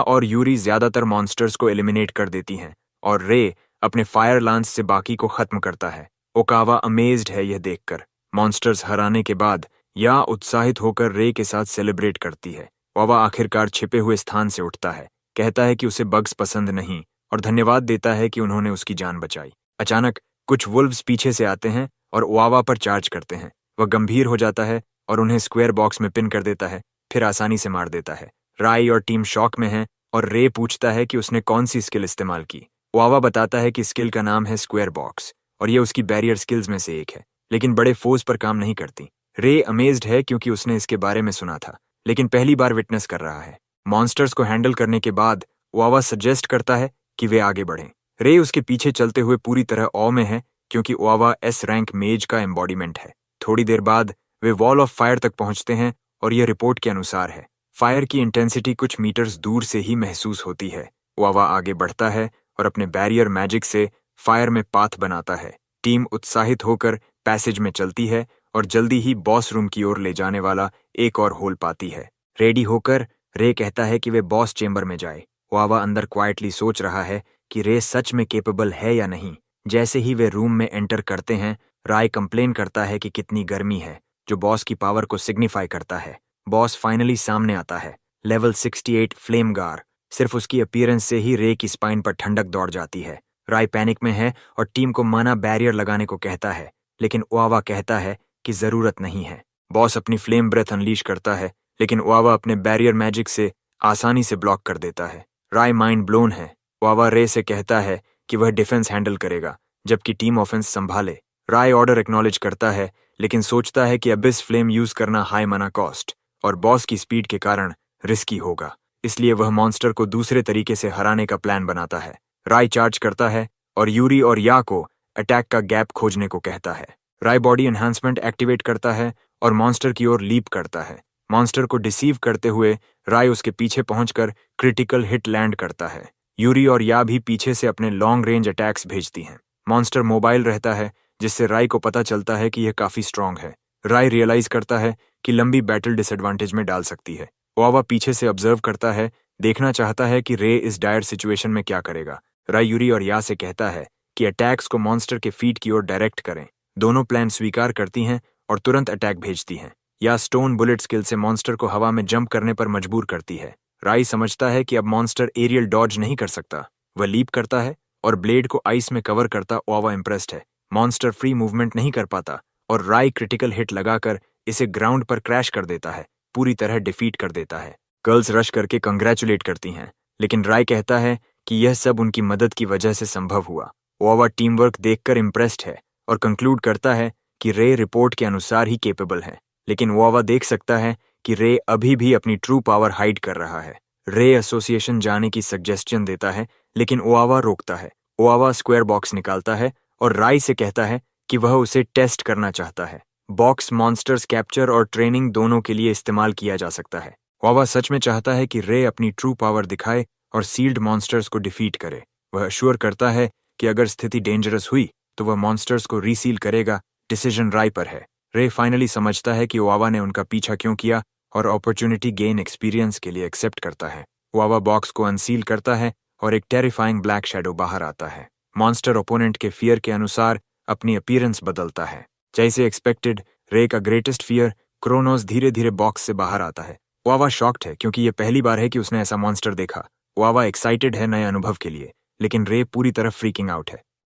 और यूरी ज्यादातर मॉन्स्टर्स को एलिमिनेट कर देती हैं और रे अपने फायर लांस से बाकी को खत्म करता है। ओकावा अमेज्ड है यह देखकर। मॉन्स्टर्स हराने के बाद या उत्साहित होकर रे के साथ सेलिब्रेट करती है। ओकावा आखिरकार छिपे हुए स्थान से उठता है, कहता है कि उसे बग्स पसंद नहीं और धन्यवाद देता है कि उन्होंने उसकी जान बचाई। अचानक कुछ वुल्व्स पीछे से आते हैं और ओकावा पर चार्ज करते हैं। वह गंभीर हो जाता है और उन्हें स्क्वायर बॉक्स में पिन कर देता है, फिर आसानी से मार देता है। राई और टीम शॉक में है और रे पूछता है कि उसने कौन सी स्किल इस्तेमाल की। ओकावा बताता है कि स्किल का नाम है स्क्वायर बॉक्स और यह उसकी बैरियर स्किल्स में से एक है, लेकिन बड़े फोर्स पर काम नहीं करती। रे अमेज्ड है क्योंकि उसने इसके बारे में सुना था, लेकिन पहली बार विटनेस कर रहा है। मॉन्स्टर्स को हैंडल करने के बाद ओकावा सजेस्ट करता है कि वे आगे बढ़ें। रे उसके पीछे चलते हुए पूरी तरह ऑ में है क्योंकि ओकावा एस रैंक मेज का एम्बॉडीमेंट है। थोड़ी देर बाद वे वॉल ऑफ फायर तक पहुंचते हैं और यह रिपोर्ट के अनुसार है। फायर की इंटेंसिटी कुछ मीटर्स दूर से ही महसूस होती है। ओकावा आगे बढ़ता है और अपने बैरियर मैजिक से फायर में पाथ बनाता है। टीम उत्साहित होकर पैसेज में चलती है और जल्दी ही बॉस रूम की ओर ले जाने वाला एक और होल पाती है। रेडी होकर रे कहता है कि वे बॉस चेंबर में जाए। ओकावा अंदर क्वाइटली सोच रहा है कि रे सच में केपेबल है या नहीं। जैसे ही वे रूम में एंटर करते हैं, राय कंप्लेन करता है कि कितनी गर्मी है, जो बॉस की पावर को सिग्निफाई करता है। बॉस फाइनली सामने आता है, लेवल 68 फ्लेम गार। सिर्फ उसकी अपीयरेंस से ही रे की स्पाइन पर ठंडक दौड़ जाती है। राय पैनिक में है और टीम को माना बैरियर लगाने को कहता है, लेकिन ओकावा कहता है कि जरूरत नहीं है। बॉस अपनी फ्लेम ब्रेथ अनलीश करता है, लेकिन ओकावा अपने बैरियर मैजिक से आसानी से ब्लॉक कर देता है। राय माइंड ब्लोन है। ओकावा रे से कहता है कि वह डिफेंस हैंडल करेगा, जबकि टीम ऑफेंस संभाले। राय ऑर्डर एक्नॉलेज करता है, लेकिन सोचता है कि अबिस फ्लेम यूज करना हाई मना कॉस्ट और बॉस की स्पीड के कारण रिस्की होगा, इसलिए वह मॉन्स्टर को दूसरे तरीके से हराने का प्लान बनाता है। राय चार्ज करता है और यूरी और या को अटैक का गैप खोजने को कहता है। राय बॉडी एनहांसमेंट एक्टिवेट करता है और मॉन्स्टर की ओर लीप करता है। मॉन्स्टर को डिसीव करते हुए राय उसके पीछे पहुंचकर क्रिटिकल हिट लैंड करता है। यूरी और या भी पीछे से अपने लॉन्ग रेंज अटैक्स भेजती हैं। मॉन्स्टर मोबाइल रहता है, जिससे राय को पता चलता है कि यह काफी स्ट्रांग है। राय रियलाइज करता है कि लंबी बैटल डिसएडवांटेज में डाल सकती है। ओकावा पीछे से ऑब्जर्व करता है, देखना चाहता है कि रे इस डायर सिचुएशन में क्या करेगा। राय यूरी और या से कहता है कि अटैक्स को मॉन्स्टर के फीट की ओर डायरेक्ट करें। दोनों प्लान स्वीकार करती हैं और तुरंत अटैक भेजती हैं। या स्टोन बुलेट स्किल से मॉन्स्टर को हवा में जंप करने पर मजबूर करती है। राय समझता है कि अब मॉन्स्टर एरियल डॉज नहीं कर सकता। वह लीप करता है और ब्लेड को आइस में कवर करता ओकावा इम्प्रेस्ड है। मॉन्स्टर फ्री मूवमेंट नहीं कर पाता और राय क्रिटिकल हिट लगाकर इसे ग्राउंड पर क्रैश कर देता है, पूरी तरह डिफीट कर देता है। गर्ल्स रश करके कंग्रेचुलेट करती हैं, लेकिन राय कहता है कि यह सब उनकी मदद की वजह से संभव हुआ। ओकावा टीम वर्क देखकर इम्प्रेस्ड है और कंक्लूड करता है कि रे रिपोर्ट के अनुसार ही केपेबल है, लेकिन ओकावा देख सकता है कि रे अभी भी अपनी ट्रू पावर हाइड कर रहा है। रे एसोसिएशन जाने की सजेशन देता है, लेकिन ओकावा रोकता है। ओकावा स्क्वायर बॉक्स निकालता है और राय से कहता है कि वह उसे टेस्ट करना चाहता है। बॉक्स मॉन्स्टर्स कैप्चर और ट्रेनिंग दोनों के लिए इस्तेमाल किया जा सकता है। ओकावा सच में चाहता है कि रे अपनी ट्रू पावर दिखाए और सील्ड मॉन्स्टर्स को डिफीट करे। वह अश्योर करता है कि अगर स्थिति डेंजरस हुई तो वह मॉन्स्टर्स को रीसील करेगा। डिसीजन राय पर है। रे फाइनली समझता है कि ओकावा ने उनका पीछा क्यों किया और अपॉर्चुनिटी गेन एक्सपीरियंस के लिए एक्सेप्ट करता है। ओकावा बॉक्स को अनसील करता है और एक टेरिफाइंग ब्लैक शैडो बाहर आता है। मॉन्स्टर ओपोनेंट के फियर के अनुसार अपनी अपीयरेंस बदलता है। जैसे एक्सपेक्टेड, रे का ग्रेटेस्ट फियर क्रोनोस धीरे धीरे बॉक्स से बाहर आता है। ओकावा शॉक्ड है क्योंकि यह पहली बार है कि उसने ऐसा मॉन्स्टर देखा। ओकावा एक्साइटेड है नए अनुभव के लिए, लेकिन रे पूरी तरह फ्रीकिंग आउट है।